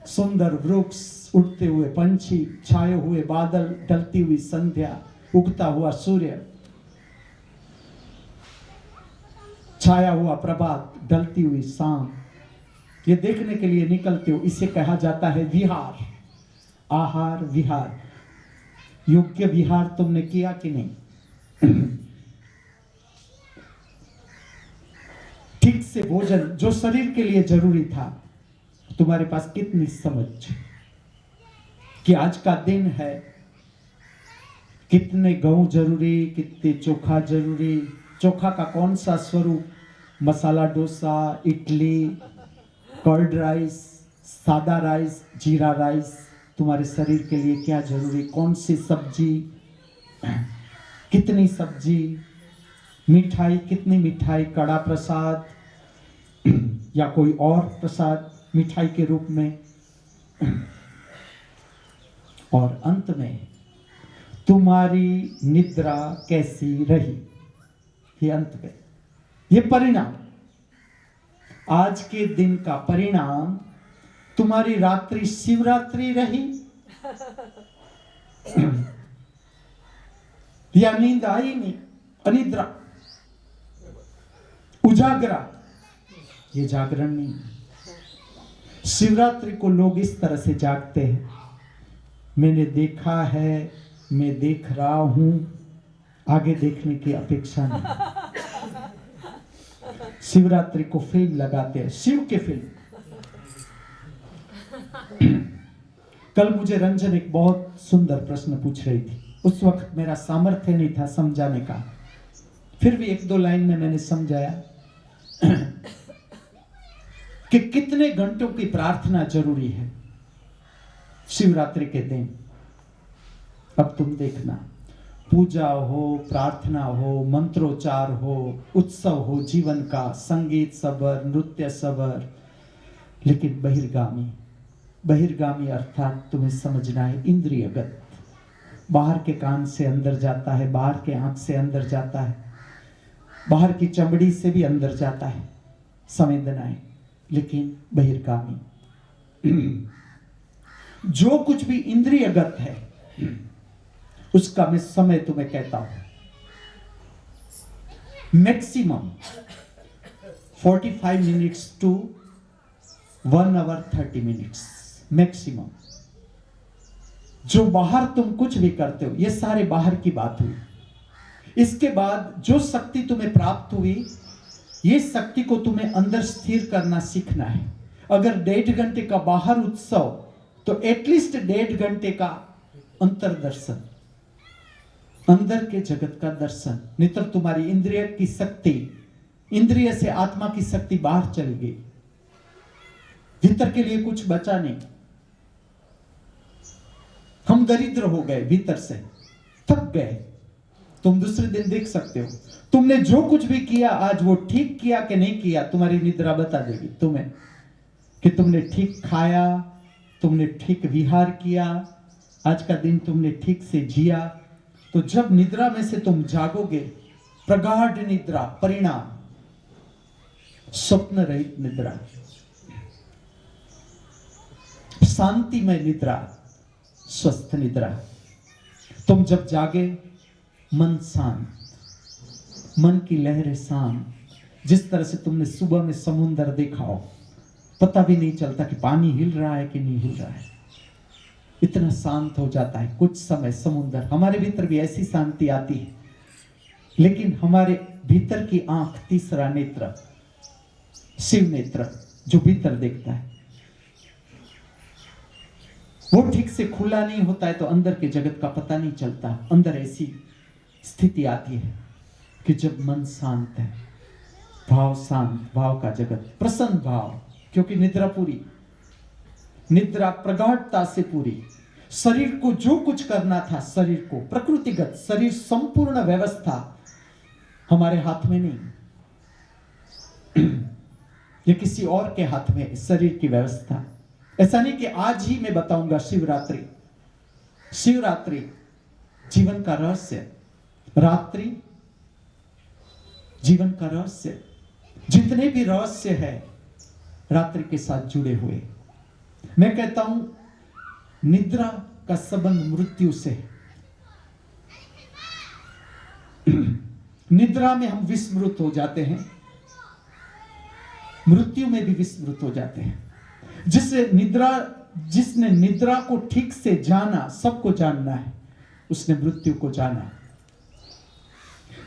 सुंदर वृक्ष, उड़ते हुए पंछी, छाए हुए बादल, ढलती हुई संध्या, उगता हुआ सूर्य, छाया हुआ प्रभात, ढलती हुई शाम, ये देखने के लिए निकलते हो। इसे कहा जाता है विहार, आहार विहार। योग्य विहार तुमने किया कि नहीं? ठीक से भोजन जो शरीर के लिए जरूरी था, तुम्हारे पास कितनी समझ कि आज का दिन है, कितने गेहूं जरूरी, कितने चोखा जरूरी, चोखा का कौन सा स्वरूप, मसाला डोसा, इडली, कर्ड राइस, सादा राइस, जीरा राइस, तुम्हारे शरीर के लिए क्या जरूरी, कौन सी सब्जी, कितनी सब्जी, मिठाई कितनी मिठाई, कड़ा प्रसाद या कोई और प्रसाद मिठाई के रूप में, और अंत में तुम्हारी निद्रा कैसी रही, ये अंत में, ये परिणाम, आज के दिन का परिणाम, तुम्हारी रात्रि शिवरात्रि रही या नींद आई नहीं, अनिद्रा, उजागरा, ये जागरण नहीं। शिवरात्रि को लोग इस तरह से जागते हैं, मैंने देखा है, मैं देख रहा हूं, आगे देखने की अपेक्षा नहीं। शिवरात्रि को फिल्म लगाते हैं, शिव के फिल्म। कल मुझे रंजन एक बहुत सुंदर प्रश्न पूछ रही थी, उस वक्त मेरा सामर्थ्य नहीं था समझाने का, फिर भी एक दो लाइन में मैंने समझाया कि कितने घंटों की प्रार्थना जरूरी है शिवरात्रि के दिन। अब तुम देखना, पूजा हो, प्रार्थना हो, मंत्रोच्चार हो, उत्सव हो जीवन का, संगीत सबर, नृत्य सबर, लेकिन बहिर्गामी, बहिर्गामी अर्थात तुम्हें समझना है इंद्रियगत, बाहर के कान से अंदर जाता है, बाहर के आंख से अंदर जाता है, बाहर की चमड़ी से भी अंदर जाता है संवेदनाएं, लेकिन बहिर्गामी। जो कुछ भी इंद्रियगत है उसका मैं समय तुम्हें कहता हूं, maximum 45 minutes to 1 hour 30 minutes maximum. जो बाहर तुम कुछ भी करते हो, ये सारे बाहर की बात हुई। इसके बाद जो शक्ति तुम्हें प्राप्त हुई, ये शक्ति को तुम्हें अंदर स्थिर करना सीखना है। अगर 1.5 घंटे का बाहर उत्सव, तो एटलीस्ट 1.5 घंटे का अंतर्दर्शन, अंदर के जगत का दर्शन, नहीं तो तुम्हारी इंद्रिय की शक्ति, इंद्रिय से आत्मा की शक्ति बाहर चली गई, भीतर के लिए कुछ बचा नहीं। हम दरिद्र हो गए, भीतर से थक गए। तुम दूसरे दिन देख सकते हो, तुमने जो कुछ भी किया आज, वो ठीक किया कि नहीं किया, तुम्हारी निद्रा बता देगी तुम्हें कि तुमने ठीक खाया, तुमने ठीक विहार किया, आज का दिन तुमने ठीक से जिया। तो जब निद्रा में से तुम जागोगे, प्रगाढ़ निद्रा, परिणाम स्वप्न रहित निद्रा, शांतिमय निद्रा, स्वस्थ निद्रा। तुम जब जागे, मन शांत, मन की लहरें शांत, जिस तरह से तुमने सुबह में समुद्र देखा हो, पता भी नहीं चलता कि पानी हिल रहा है कि नहीं हिल रहा है, इतना शांत हो जाता है कुछ समय समुद्र। हमारे भीतर भी ऐसी शांति आती है, लेकिन हमारे भीतर की आंख, तीसरा नेत्र, शिव नेत्र, जो भीतर देखता है, वो ठीक से खुला नहीं होता है, तो अंदर के जगत का पता नहीं चलता। अंदर ऐसी स्थिति आती है कि जब मन शांत है, भाव शांत, भाव का जगत, प्रसन्न भाव, क्योंकि निद्रा पूरी, निद्रा प्रगाढ़ता से पूरी। शरीर को जो कुछ करना था, शरीर को, प्रकृतिगत शरीर, संपूर्ण व्यवस्था हमारे हाथ में नहीं, ये किसी और के हाथ में शरीर की व्यवस्था। ऐसा नहीं कि आज ही मैं बताऊंगा शिवरात्रि। शिवरात्रि जीवन का रहस्य, रात्रि जीवन का रहस्य, जितने भी रहस्य है रात्रि के साथ जुड़े हुए। मैं कहता हूं निद्रा का संबंध मृत्यु से। निद्रा में हम विस्मृत हो जाते हैं, मृत्यु में भी विस्मृत हो जाते हैं। जिसने निद्रा को ठीक से जाना, सबको जानना है, उसने मृत्यु को जाना।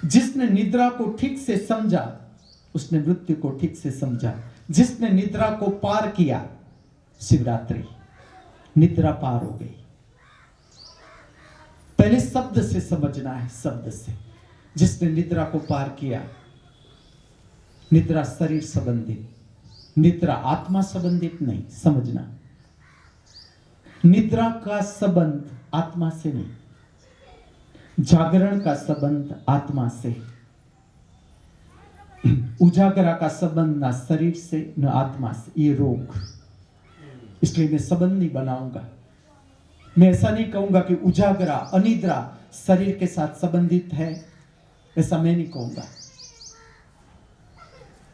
जिसने निद्रा को ठीक से समझा, उसने मृत्यु को ठीक से समझा। जिसने निद्रा को पार किया, शिवरात्रि, निद्रा पार हो गई। पहले शब्द से समझना है, शब्द से। जिसने निद्रा को पार किया, निद्रा शरीर संबंधित, निद्रा आत्मा संबंधित नहीं, समझना। निद्रा का संबंध आत्मा से नहीं, जागरण का संबंध आत्मा से। उजागरा का संबंध ना शरीर से न आत्मा से, ये रोग। इसलिए मैं संबंध नहीं बनाऊंगा। मैं ऐसा नहीं कहूंगा कि उजागरा अनिद्रा शरीर के साथ संबंधित है, ऐसा मैं नहीं कहूंगा।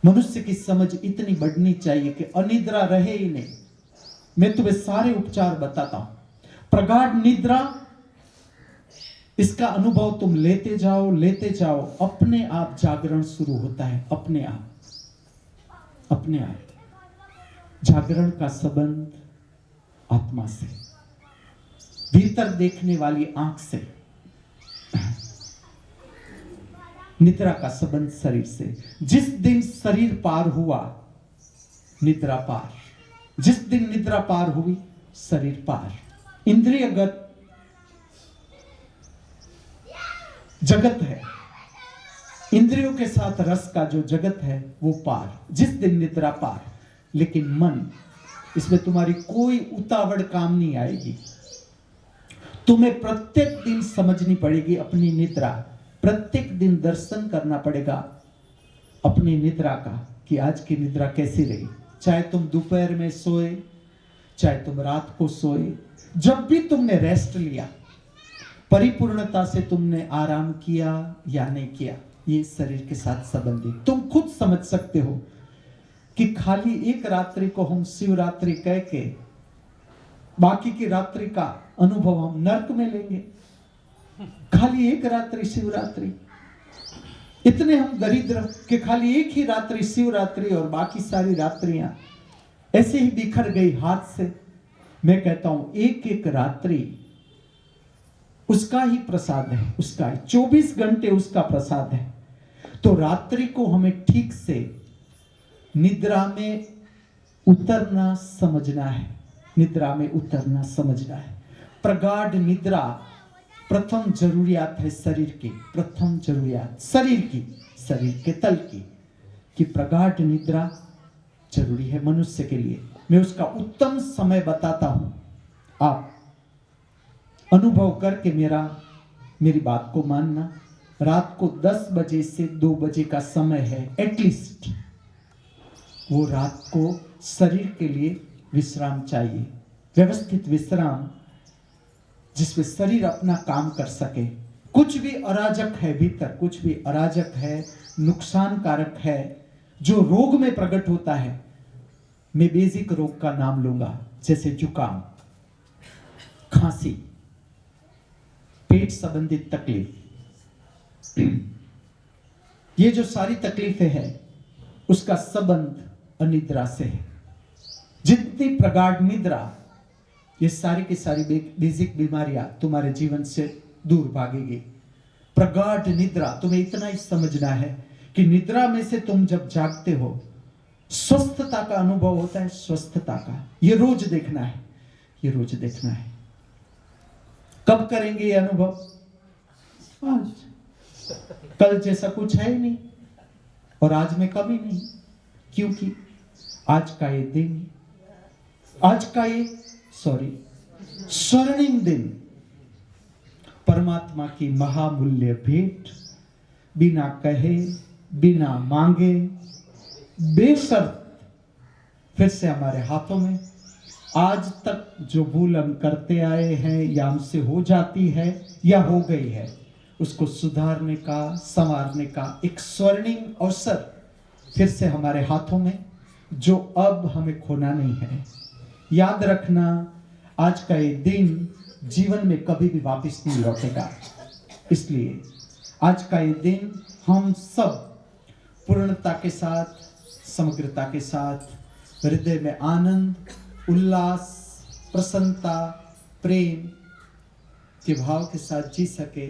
मनुष्य की समझ इतनी बढ़नी चाहिए कि अनिद्रा रहे ही नहीं। मैं तुम्हें सारे उपचार बताता हूं। प्रगाढ़ निद्रा, इसका अनुभव तुम लेते जाओ, अपने आप जागरण शुरू होता है, अपने आप। जागरण का संबंध आत्मा से, भीतर देखने वाली आंख से। निद्रा का संबंध शरीर से। जिस दिन शरीर पार हुआ, निद्रा पार। जिस दिन निद्रा पार हुई, शरीर पार। इंद्रियगत जगत है, इंद्रियों के साथ रस का जो जगत है वो पार। जिस दिन निद्रा पार। लेकिन मन, इसमें तुम्हारी कोई उतावड़ काम नहीं आएगी। तुम्हें प्रत्येक दिन समझनी पड़ेगी अपनी निद्रा, प्रत्येक दिन दर्शन करना पड़ेगा अपनी निद्रा का कि आज की निद्रा कैसी रही। चाहे तुम दोपहर में सोए, चाहे तुम रात को सोए, जब भी तुमने रेस्ट लिया, परिपूर्णता से तुमने आराम किया या नहीं किया, ये शरीर के साथ संबंधित। तुम खुद समझ सकते हो कि खाली एक रात्रि को हम शिवरात्रि कह के बाकी की रात्रि का अनुभव हम नरक में लेंगे। खाली एक रात्रि शिवरात्रि, इतने हम दरिद्र कि खाली एक ही रात्रि शिवरात्रि और बाकी सारी रात्रियां ऐसे ही बिखर गई हाथ से। मैं कहता हूं एक एक रात्रि उसका ही प्रसाद है, उसका ही 24 घंटे उसका प्रसाद है। तो रात्रि को हमें ठीक से निद्रा में उतरना समझना है, निद्रा में उतरना समझना है। प्रगाढ़ निद्रा प्रथम जरूरियात है शरीर की, प्रथम जरूरियात शरीर की, शरीर के तल की, कि प्रगाढ़ निद्रा जरूरी है मनुष्य के लिए। मैं उसका उत्तम समय बताता हूं, आप अनुभव करके मेरी बात को मानना। रात को 10 बजे से 2 बजे का समय है एटलीस्ट, वो रात को शरीर के लिए विश्राम चाहिए, व्यवस्थित विश्राम, जिसमें शरीर अपना काम कर सके। कुछ भी अराजक है भीतर, कुछ भी अराजक है, नुकसानकारक है, जो रोग में प्रकट होता है। मैं बेसिक रोग का नाम लूंगा, जैसे जुकाम, खांसी, पेट संबंधित तकलीफ, ये जो सारी तकलीफें हैं उसका संबंध अनिद्रा से है। जितनी प्रगाढ़ निद्रा, ये सारी की सारी बेसिक बीमारियां तुम्हारे जीवन से दूर भागेगी। प्रगाढ़ निद्रा, तुम्हें इतना ही समझना है कि निद्रा में से तुम जब जागते हो, स्वस्थता का अनुभव होता है, स्वस्थता का। ये रोज देखना है, ये रोज देखना है। कब करेंगे ये अनुभव? आज। कल जैसा कुछ है ही नहीं और आज में कमी नहीं, क्योंकि आज का ये दिन, आज का ये स्वर्णिम दिन परमात्मा की महामूल्य भेंट, बिना कहे, बिना मांगे, बेशर्त फिर से हमारे हाथों में। आज तक जो भूल हम करते आए हैं या हमसे हो जाती है या हो गई है, उसको सुधारने का, संवारने का एक स्वर्णिम अवसर फिर से हमारे हाथों में, जो अब हमें खोना नहीं है। याद रखना, आज का ये दिन जीवन में कभी भी वापस नहीं लौटेगा। इसलिए आज का ये दिन हम सब पूर्णता के साथ, समग्रता के साथ, हृदय में आनंद, उल्लास, प्रसन्नता, प्रेम के भाव के साथ जी सके,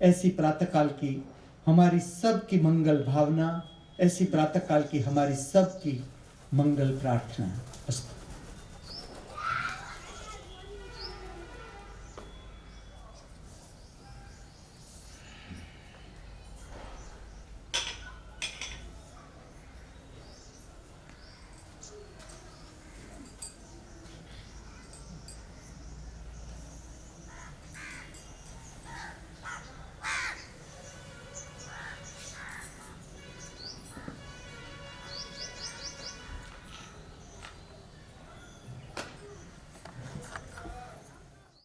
ऐसी प्रातःकाल की हमारी सबकी मंगल भावना, ऐसी प्रातःकाल की हमारी सबकी मंगल प्रार्थना। अस्तु।